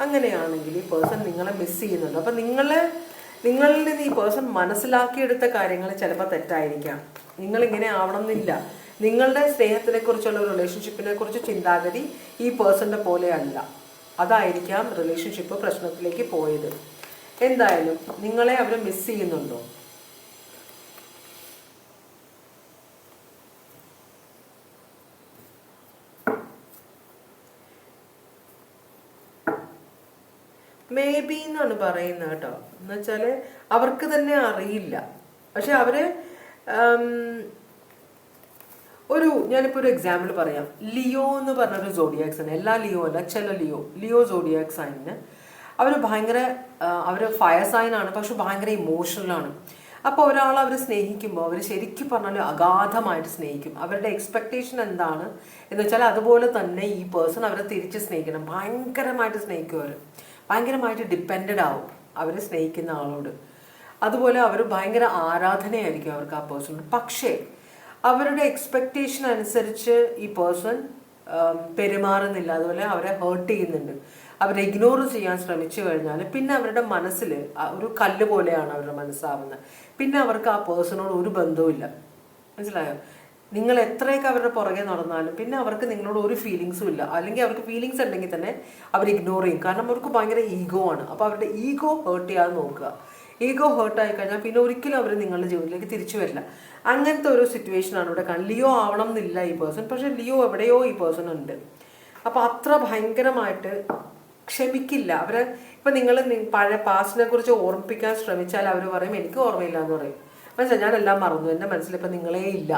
അങ്ങനെയാണെങ്കിൽ ഈ പേഴ്സൺ നിങ്ങളെ മിസ് ചെയ്യുന്നുണ്ട്. അപ്പം നിങ്ങളിൽ നിന്ന് ഈ പേഴ്സൺ മനസ്സിലാക്കിയെടുത്ത കാര്യങ്ങൾ ചിലപ്പോൾ തെറ്റായിരിക്കാം. നിങ്ങളിങ്ങനെ ആവണം എന്നില്ല. നിങ്ങളുടെ സ്നേഹത്തിനെ കുറിച്ചുള്ള റിലേഷൻഷിപ്പിനെ കുറിച്ച് ചിന്താഗതി ഈ പേഴ്സൻ്റെ പോലെ അല്ല. അതായിരിക്കാം റിലേഷൻഷിപ്പ് പ്രശ്നത്തിലേക്ക് പോയത്. എന്തായാലും നിങ്ങളെ അവർ മിസ് ചെയ്യുന്നുണ്ടോ? മേ ബി എന്നാണ് പറയുന്നത് കേട്ടോ. എന്ന് വെച്ചാൽ അവർക്ക് തന്നെ അറിയില്ല. പക്ഷെ അവര് ഞാനിപ്പോൾ ഒരു എക്സാമ്പിൾ പറയാം. ലിയോ എന്ന് പറഞ്ഞൊരു സോഡിയാക് സൈൻ, എല്ലാ ലിയോ അല്ല, ചില ലിയോ സോഡിയാക് സൈനിന് അവർ ഭയങ്കര അവർ ഫയർ സൈൻ ആണ്, പക്ഷെ ഭയങ്കര ഇമോഷണലാണ്. അപ്പോൾ ഒരാൾ അവർ സ്നേഹിക്കുമ്പോൾ അവർ ശരിക്കും പറഞ്ഞാൽ അഗാധമായിട്ട് സ്നേഹിക്കും. അവരുടെ എക്സ്പെക്റ്റേഷൻ എന്താണ് എന്ന് വെച്ചാൽ അതുപോലെ തന്നെ ഈ പേഴ്സൺ അവരെ തിരിച്ച് സ്നേഹിക്കണം. ഭയങ്കരമായിട്ട് സ്നേഹിക്കും അവർ, ഭയങ്കരമായിട്ട് ഡിപ്പെൻഡഡ് ആവും അവർ സ്നേഹിക്കുന്ന ആളോട്. അതുപോലെ അവർ ഭയങ്കര ആരാധനയായിരിക്കും അവർക്ക് ആ പേഴ്സണോട്. പക്ഷേ അവരുടെ എക്സ്പെക്റ്റേഷൻ അനുസരിച്ച് ഈ പേഴ്സൺ പെരുമാറുന്നില്ല, അതുപോലെ അവരെ ഹേർട്ട് ചെയ്യുന്നുണ്ട്. അവരെ ഇഗ്നോർ ചെയ്യാൻ ശ്രമിച്ചു കഴിഞ്ഞാൽ പിന്നെ അവരുടെ മനസ്സിൽ ഒരു കല്ല് പോലെയാണ് അവരുടെ മനസ്സാവുന്നത്. പിന്നെ അവർക്ക് ആ പേഴ്സണോട് ഒരു ബന്ധവുമില്ല. മനസ്സിലായോ? നിങ്ങൾ എത്രയൊക്കെ അവരുടെ പുറകെ നടന്നാലും പിന്നെ അവർക്ക് നിങ്ങളോട് ഒരു ഫീലിങ്സും ഇല്ല. അല്ലെങ്കിൽ അവർക്ക് ഫീലിങ്സ് ഉണ്ടെങ്കിൽ തന്നെ അവർ ഇഗ്നോർ ചെയ്യും. കാരണം അവർക്ക് ഭയങ്കര ഈഗോ ആണ്. അപ്പോൾ അവരുടെ ഈഗോ ഹേർട്ട് ചെയ്യാതെ നോക്കുക. ഈഗോ ഹേർട്ടായി കഴിഞ്ഞാൽ പിന്നെ ഒരിക്കലും അവർ നിങ്ങളുടെ ജീവിതത്തിലേക്ക് തിരിച്ചു വരില്ല. അങ്ങനത്തെ ഒരു സിറ്റുവേഷനാണ് ഇവിടെ കാണുന്നത്. ലിയോ ആവണം എന്നില്ല ഈ പേഴ്സൺ, പക്ഷെ ലിയോ എവിടെയോ ഈ പേഴ്സൺ ഉണ്ട്. അപ്പോൾ അത്ര ഭയങ്കരമായിട്ട് ക്ഷമിക്കില്ല അവരെ. ഇപ്പം നിങ്ങൾ പഴയ പാസ്റ്റിനെ കുറിച്ച് ഓർമ്മിപ്പിക്കാൻ ശ്രമിച്ചാൽ അവർ പറയും എനിക്ക് ഓർമ്മയില്ല എന്ന് പറയും. മനസ്സിലായി? ഞാനെല്ലാം മറന്നു, എൻ്റെ മനസ്സിൽ ഇപ്പം നിങ്ങളേ ഇല്ല.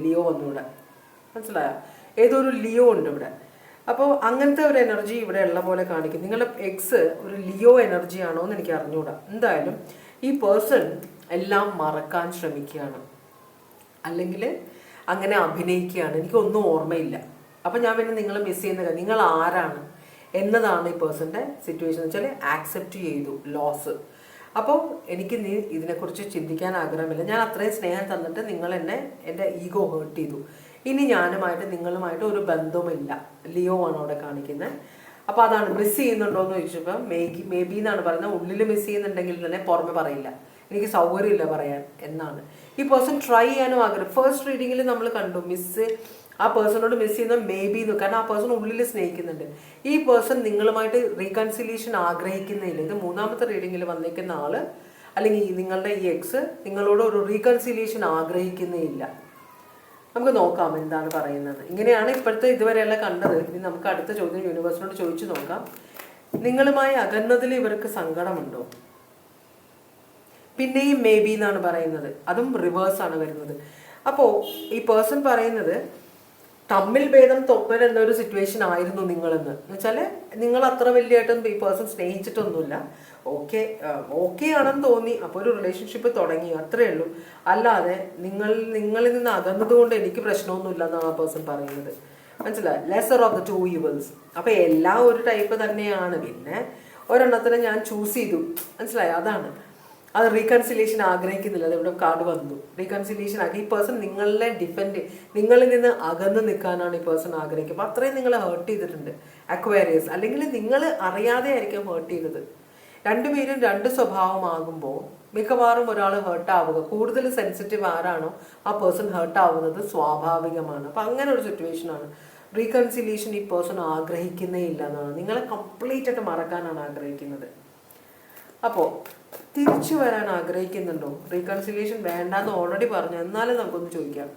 ലിയോ വന്നൂടെ, മനസ്സിലായോ? ഏതോ ഒരു ലിയോ ഉണ്ട് ഇവിടെ. അപ്പോൾ അങ്ങനത്തെ ഒരു എനർജി ഇവിടെ ഉള്ള പോലെ കാണിക്കും. നിങ്ങളുടെ എക്സ് ഒരു ലിയോ എനർജി ആണോ എന്ന് എനിക്ക് അറിഞ്ഞുകൂടാ. എന്തായാലും ഈ പേഴ്സൺ എല്ലാം മറക്കാൻ ശ്രമിക്കുകയാണ്, അല്ലെങ്കിൽ അങ്ങനെ അഭിനയിക്കുകയാണ്. എനിക്കൊന്നും ഓർമ്മയില്ല. അപ്പം ഞാൻ പിന്നെ നിങ്ങൾ മിസ് ചെയ്യുന്ന നിങ്ങൾ ആരാണ് എന്നതാണ് ഈ പേഴ്സൻ്റെ സിറ്റുവേഷൻ. എന്ന് വെച്ചാൽ ആക്സെപ്റ്റ് ചെയ്തു ലോസ്. അപ്പോൾ എനിക്ക് ഇതിനെക്കുറിച്ച് ചിന്തിക്കാൻ ആഗ്രഹമില്ല. ഞാൻ അത്രയും സ്നേഹം തന്നിട്ട് നിങ്ങൾ എന്നെ എൻ്റെ ഈഗോ ഹേർട്ട് ചെയ്തു. ഇനി നിങ്ങളുമായിട്ട് ഒരു ബന്ധവുമില്ല. ലിയോ ആണ് അവിടെ കാണിക്കുന്നത്. അപ്പോൾ അതാണ്. മിസ് ചെയ്യുന്നുണ്ടോ എന്ന് ചോദിച്ചപ്പോൾ മേ ബി എന്നാണ് പറയുന്നത്. ഉള്ളിൽ മിസ് ചെയ്യുന്നുണ്ടെങ്കിൽ തന്നെ പുറമെ പറയില്ല, എനിക്ക് സൗകര്യമില്ല പറയാൻ എന്നാണ്. ഈ പേഴ്സൺ ട്രൈ ചെയ്യാനും ആഗ്രഹം. ഫസ്റ്റ് റീഡിങ്ങിൽ നമ്മൾ കണ്ടു ആ പേഴ്സണോട് മിസ് ചെയ്യുന്ന മേ ബി എന്ന്. കാരണം ആ പേഴ്സൺ ഉള്ളിൽ സ്നേഹിക്കുന്നുണ്ട്. ഈ പേഴ്സൺ നിങ്ങളുമായിട്ട് റീകൺസിലിയേഷൻ ആഗ്രഹിക്കുന്നില്ല. ഇത് മൂന്നാമത്തെ റീഡിങ്ങിൽ വന്നേക്കുന്ന ആള്, അല്ലെങ്കിൽ നിങ്ങളുടെ ഈ എക്സ് നിങ്ങളോട് ഒരു റീകൺസിലിയേഷൻ ആഗ്രഹിക്കുന്നേ ഇല്ല. നമുക്ക് നോക്കാം എന്താണ് പറയുന്നത്. ഇങ്ങനെയാണ് ഇപ്പോഴത്തെ ഇതുവരെയുള്ള കണ്ടത്. ഇനി നമുക്ക് അടുത്ത ചോദ്യം യൂണിവേഴ്സിനോട് ചോദിച്ചു നോക്കാം. നിങ്ങളുമായി അകന്നതിൽ ഇവർക്ക് സങ്കടമുണ്ടോ? പിന്നെയും മേ ബി എന്നാണ് പറയുന്നത്. അതും റിവേഴ്സാണ് വരുന്നത്. അപ്പോൾ ഈ പേഴ്സൺ പറയുന്നത് തമ്മിൽ ഭേദം തൊപ്പൻ എന്നൊരു സിറ്റുവേഷൻ ആയിരുന്നു നിങ്ങളെന്ന്. വെച്ചാൽ നിങ്ങൾ അത്ര വലിയായിട്ടും ഈ പേഴ്സൺ സ്നേഹിച്ചിട്ടൊന്നുമില്ല. ഓക്കെ ആണെന്ന് തോന്നി, അപ്പോൾ ഒരു റിലേഷൻഷിപ്പ് തുടങ്ങി, അത്രയേ ഉള്ളൂ. അല്ലാതെ നിങ്ങളിൽ നിന്ന് അകന്നത് കൊണ്ട് എനിക്ക് പ്രശ്നമൊന്നുമില്ല എന്നാണ് ആ പേഴ്സൺ പറയുന്നത്. മനസ്സിലായി? Lesser of the two evils. അപ്പോൾ എല്ലാം ഒരു ടൈപ്പ് തന്നെയാണ്. പിന്നെ ഒരെണ്ണത്തിനെ ഞാൻ ചൂസ് ചെയ്തു. മനസ്സിലായി? അതാണ്. അത് റീകൺസിലിയേഷൻ ആഗ്രഹിക്കുന്നില്ല. അത് ഇവിടെ കാർഡ് വന്നു. റീകൺസിലിയേഷൻ ഈ പേഴ്സൺ നിങ്ങളിൽ നിന്ന് അകന്ന് നിൽക്കാനാണ് ഈ പേഴ്സൺ ആഗ്രഹിക്കുക. അപ്പോൾ അത്രയും നിങ്ങളെ ഹേർട്ട് ചെയ്തിട്ടുണ്ട് അക്വേറിയസ്. അല്ലെങ്കിൽ നിങ്ങൾ അറിയാതെ ആയിരിക്കും ഹേർട്ട് ചെയ്തത്. രണ്ടുപേരും രണ്ട് സ്വഭാവമാകുമ്പോൾ മിക്കവാറും ഒരാൾ ഹേർട്ടാവുക, കൂടുതൽ സെൻസിറ്റീവ് ആരാണോ ആ പേഴ്സൺ ഹേർട്ടാവുന്നത് സ്വാഭാവികമാണ്. അപ്പം അങ്ങനെ ഒരു സിറ്റുവേഷനാണ്. റീകൺസിലിയേഷൻ ഈ പേഴ്സൺ ആഗ്രഹിക്കുന്നേ ഇല്ല എന്നാണ്. നിങ്ങളെ കംപ്ലീറ്റ് ആയിട്ട് മറക്കാനാണ് ആഗ്രഹിക്കുന്നത്. അപ്പോൾ തിരിച്ചു വരാൻ ആഗ്രഹിക്കുന്നുണ്ടോ? റീകൺസിലിയേഷൻ വേണ്ടാന്ന് ഓൾറെഡി പറഞ്ഞു. എന്നാലും നമുക്കൊന്ന് ചോദിക്കാം.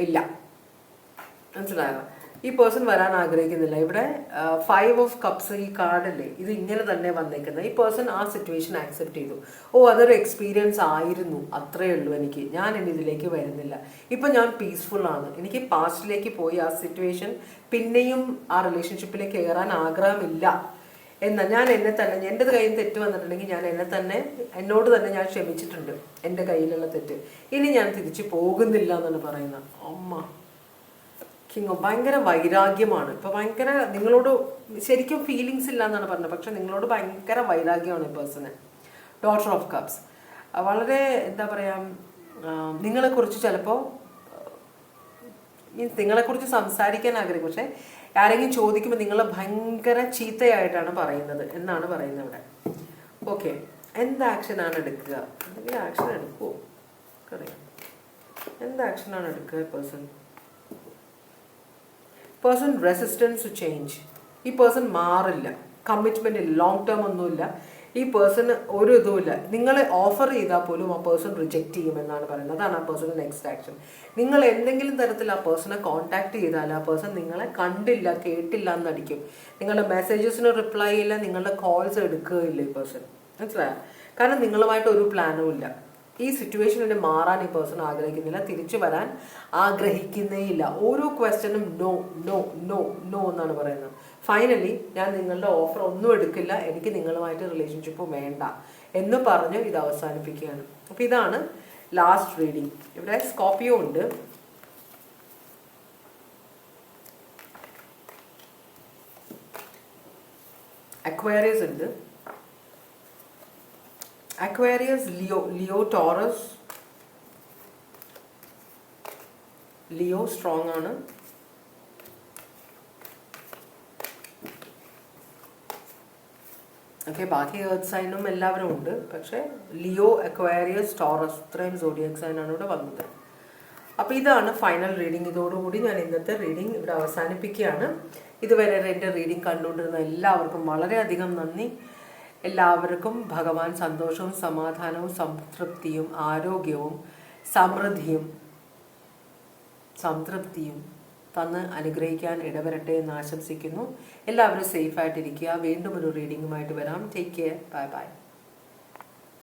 ഇല്ല. മനസ്സിലായോ? ഈ പേഴ്സൺ വരാൻ ആഗ്രഹിക്കുന്നില്ല. ഇവിടെ 5 ഓഫ് കപ്സ് ഈ കാർഡല്ലേ, ഇത് ഇങ്ങനെ തന്നെ വന്നേക്കുന്നത്. ഈ പേഴ്സൺ ആ സിറ്റുവേഷൻ ആക്സെപ്റ്റ് ചെയ്തു. അതൊരു എക്സ്പീരിയൻസ് ആയിരുന്നു, അത്രയേ ഉള്ളൂ. ഞാൻ ഇനി ഇതിലേക്ക് വരുന്നില്ല. ഇപ്പം ഞാൻ പീസ്ഫുൾ ആണ്. എനിക്ക് പാസ്റ്റിലേക്ക് പോയി ആ സിറ്റുവേഷൻ പിന്നെയും ആ റിലേഷൻഷിപ്പിലേക്ക് കയറാൻ ആഗ്രഹമില്ല എന്നാൽ ഞാൻ എന്നെ തന്നെ, എൻ്റെ കയ്യിൽ തെറ്റ് വന്നിട്ടുണ്ടെങ്കിൽ ഞാൻ എന്നോട് തന്നെ ഞാൻ ക്ഷമിച്ചിട്ടുണ്ട് എൻ്റെ കയ്യിലുള്ള തെറ്റ്. ഇനി ഞാൻ തിരിച്ചു പോകുന്നില്ല എന്നാണ് പറയുന്നത്. അമ്മ കിങ്ങോ ഭയങ്കര വൈരാഗ്യമാണ്. ഇപ്പം ഭയങ്കര നിങ്ങളോട് ശരിക്കും ഫീലിങ്സ് ഇല്ല എന്നാണ് പറഞ്ഞത്, പക്ഷെ നിങ്ങളോട് ഭയങ്കര വൈരാഗ്യമാണ് ഈ പേഴ്സണ്. ഡോട്ടർ ഓഫ് കപ്സ് വളരെ എന്താ പറയുക, നിങ്ങളെക്കുറിച്ച് ചിലപ്പോൾ നിങ്ങളെക്കുറിച്ച് സംസാരിക്കാൻ ആഗ്രഹിക്കും. പക്ഷെ ആരെങ്കിലും ചോദിക്കുമ്പോൾ നിങ്ങൾ ഭയങ്കര ചീത്തയായിട്ടാണ് പറയുന്നത് എന്നാണ് പറയുന്നത് ഇവിടെ. ഓക്കെ, എന്ത് ആക്ഷനാണ് എടുക്കുക? എന്തെങ്കിലും ആക്ഷൻ എടുക്കുമോ? അറിയാം. എന്ത് ആക്ഷനാണ് എടുക്കുക പേഴ്സൺ റെസിസ്റ്റൻസ് ടു ചേഞ്ച്. ഈ പേഴ്സൺ മാറില്ല, കമ്മിറ്റ്മെൻറ്റ് ലോങ് ടേം ഒന്നുമില്ല. ഈ പേഴ്സണ് ഒരു ഇതുമില്ല. നിങ്ങൾ ഓഫർ ചെയ്താൽ പോലും ആ പേഴ്സൺ റിജക്റ്റ് ചെയ്യുമെന്നാണ് പറയുന്നത്. അതാണ് ആ പേഴ്സൺ നെക്സ്റ്റ് ആക്ഷൻ. നിങ്ങൾ എന്തെങ്കിലും തരത്തിൽ ആ പേഴ്സണെ കോൺടാക്ട് ചെയ്താൽ ആ പേഴ്സൺ നിങ്ങളെ കണ്ടില്ല കേട്ടില്ല എന്നടിക്കും. നിങ്ങളുടെ മെസ്സേജസിന് റിപ്ലൈ ഇല്ല, നിങ്ങളുടെ കോൾസ് എടുക്കുകയില്ല ഈ പേഴ്സൺ. മനസ്സിലായോ? കാരണം നിങ്ങളുമായിട്ട് ഒരു പ്ലാനും ഇല്ല. ഈ സിറ്റുവേഷനിൽ മാറാൻ ഈ പേഴ്സൺ ആഗ്രഹിക്കുന്നില്ല, തിരിച്ചു വരാൻ ആഗ്രഹിക്കുന്നേ ഇല്ല. ഓരോ ക്വസ്റ്റ്യനും നോ നോ നോ നോ എന്നാണ് പറയുന്നത്. ഫൈനലി ഞാൻ നിങ്ങളുടെ ഓഫർ ഒന്നും എടുക്കില്ല, എനിക്ക് നിങ്ങളുമായിട്ട് റിലേഷൻഷിപ്പ് വേണ്ട എന്ന് പറഞ്ഞ് ഇത് അവസാനിപ്പിക്കുകയാണ്. അപ്പോൾ ഇതാണ് ലാസ്റ്റ് റീഡിങ്. ഇവിടെ സ്കോർപിയോ ഉണ്ട്, അക്വേറിയസ് ഉണ്ട്, Aquarius, Leo Taurus. Leo strong ആണ്, ഓക്കെ. ബാക്കി എർത്ത് സൈനും എല്ലാവരും ഉണ്ട്, പക്ഷേ ലിയോ, അക്വേറിയസ്, ടോറസ് ഇത്രയും സോഡിയക് സൈനാണ് ഇവിടെ വന്നത്. അപ്പോൾ ഇതാണ് ഫൈനൽ റീഡിങ്. ഇതോടുകൂടി ഞാൻ ഇന്നത്തെ റീഡിങ് ഇവിടെ അവസാനിപ്പിക്കുകയാണ്. ഇതുവരെ എൻ്റെ റീഡിങ് കണ്ടുകൊണ്ടിരുന്ന എല്ലാവർക്കും വളരെയധികം നന്ദി. എല്ലാവർക്കും ഭഗവാൻ സന്തോഷവും സമാധാനവും സംതൃപ്തിയും ആരോഗ്യവും സംതൃപ്തിയും തന്ന് അനുഗ്രഹിക്കാൻ ഇടവരട്ടെ എന്ന് ആശംസിക്കുന്നു. എല്ലാവരും സേഫായിട്ടിരിക്കുക. വീണ്ടും ഒരു റീഡിങ്ങുമായിട്ട് വരാം. Take care. Bye bye.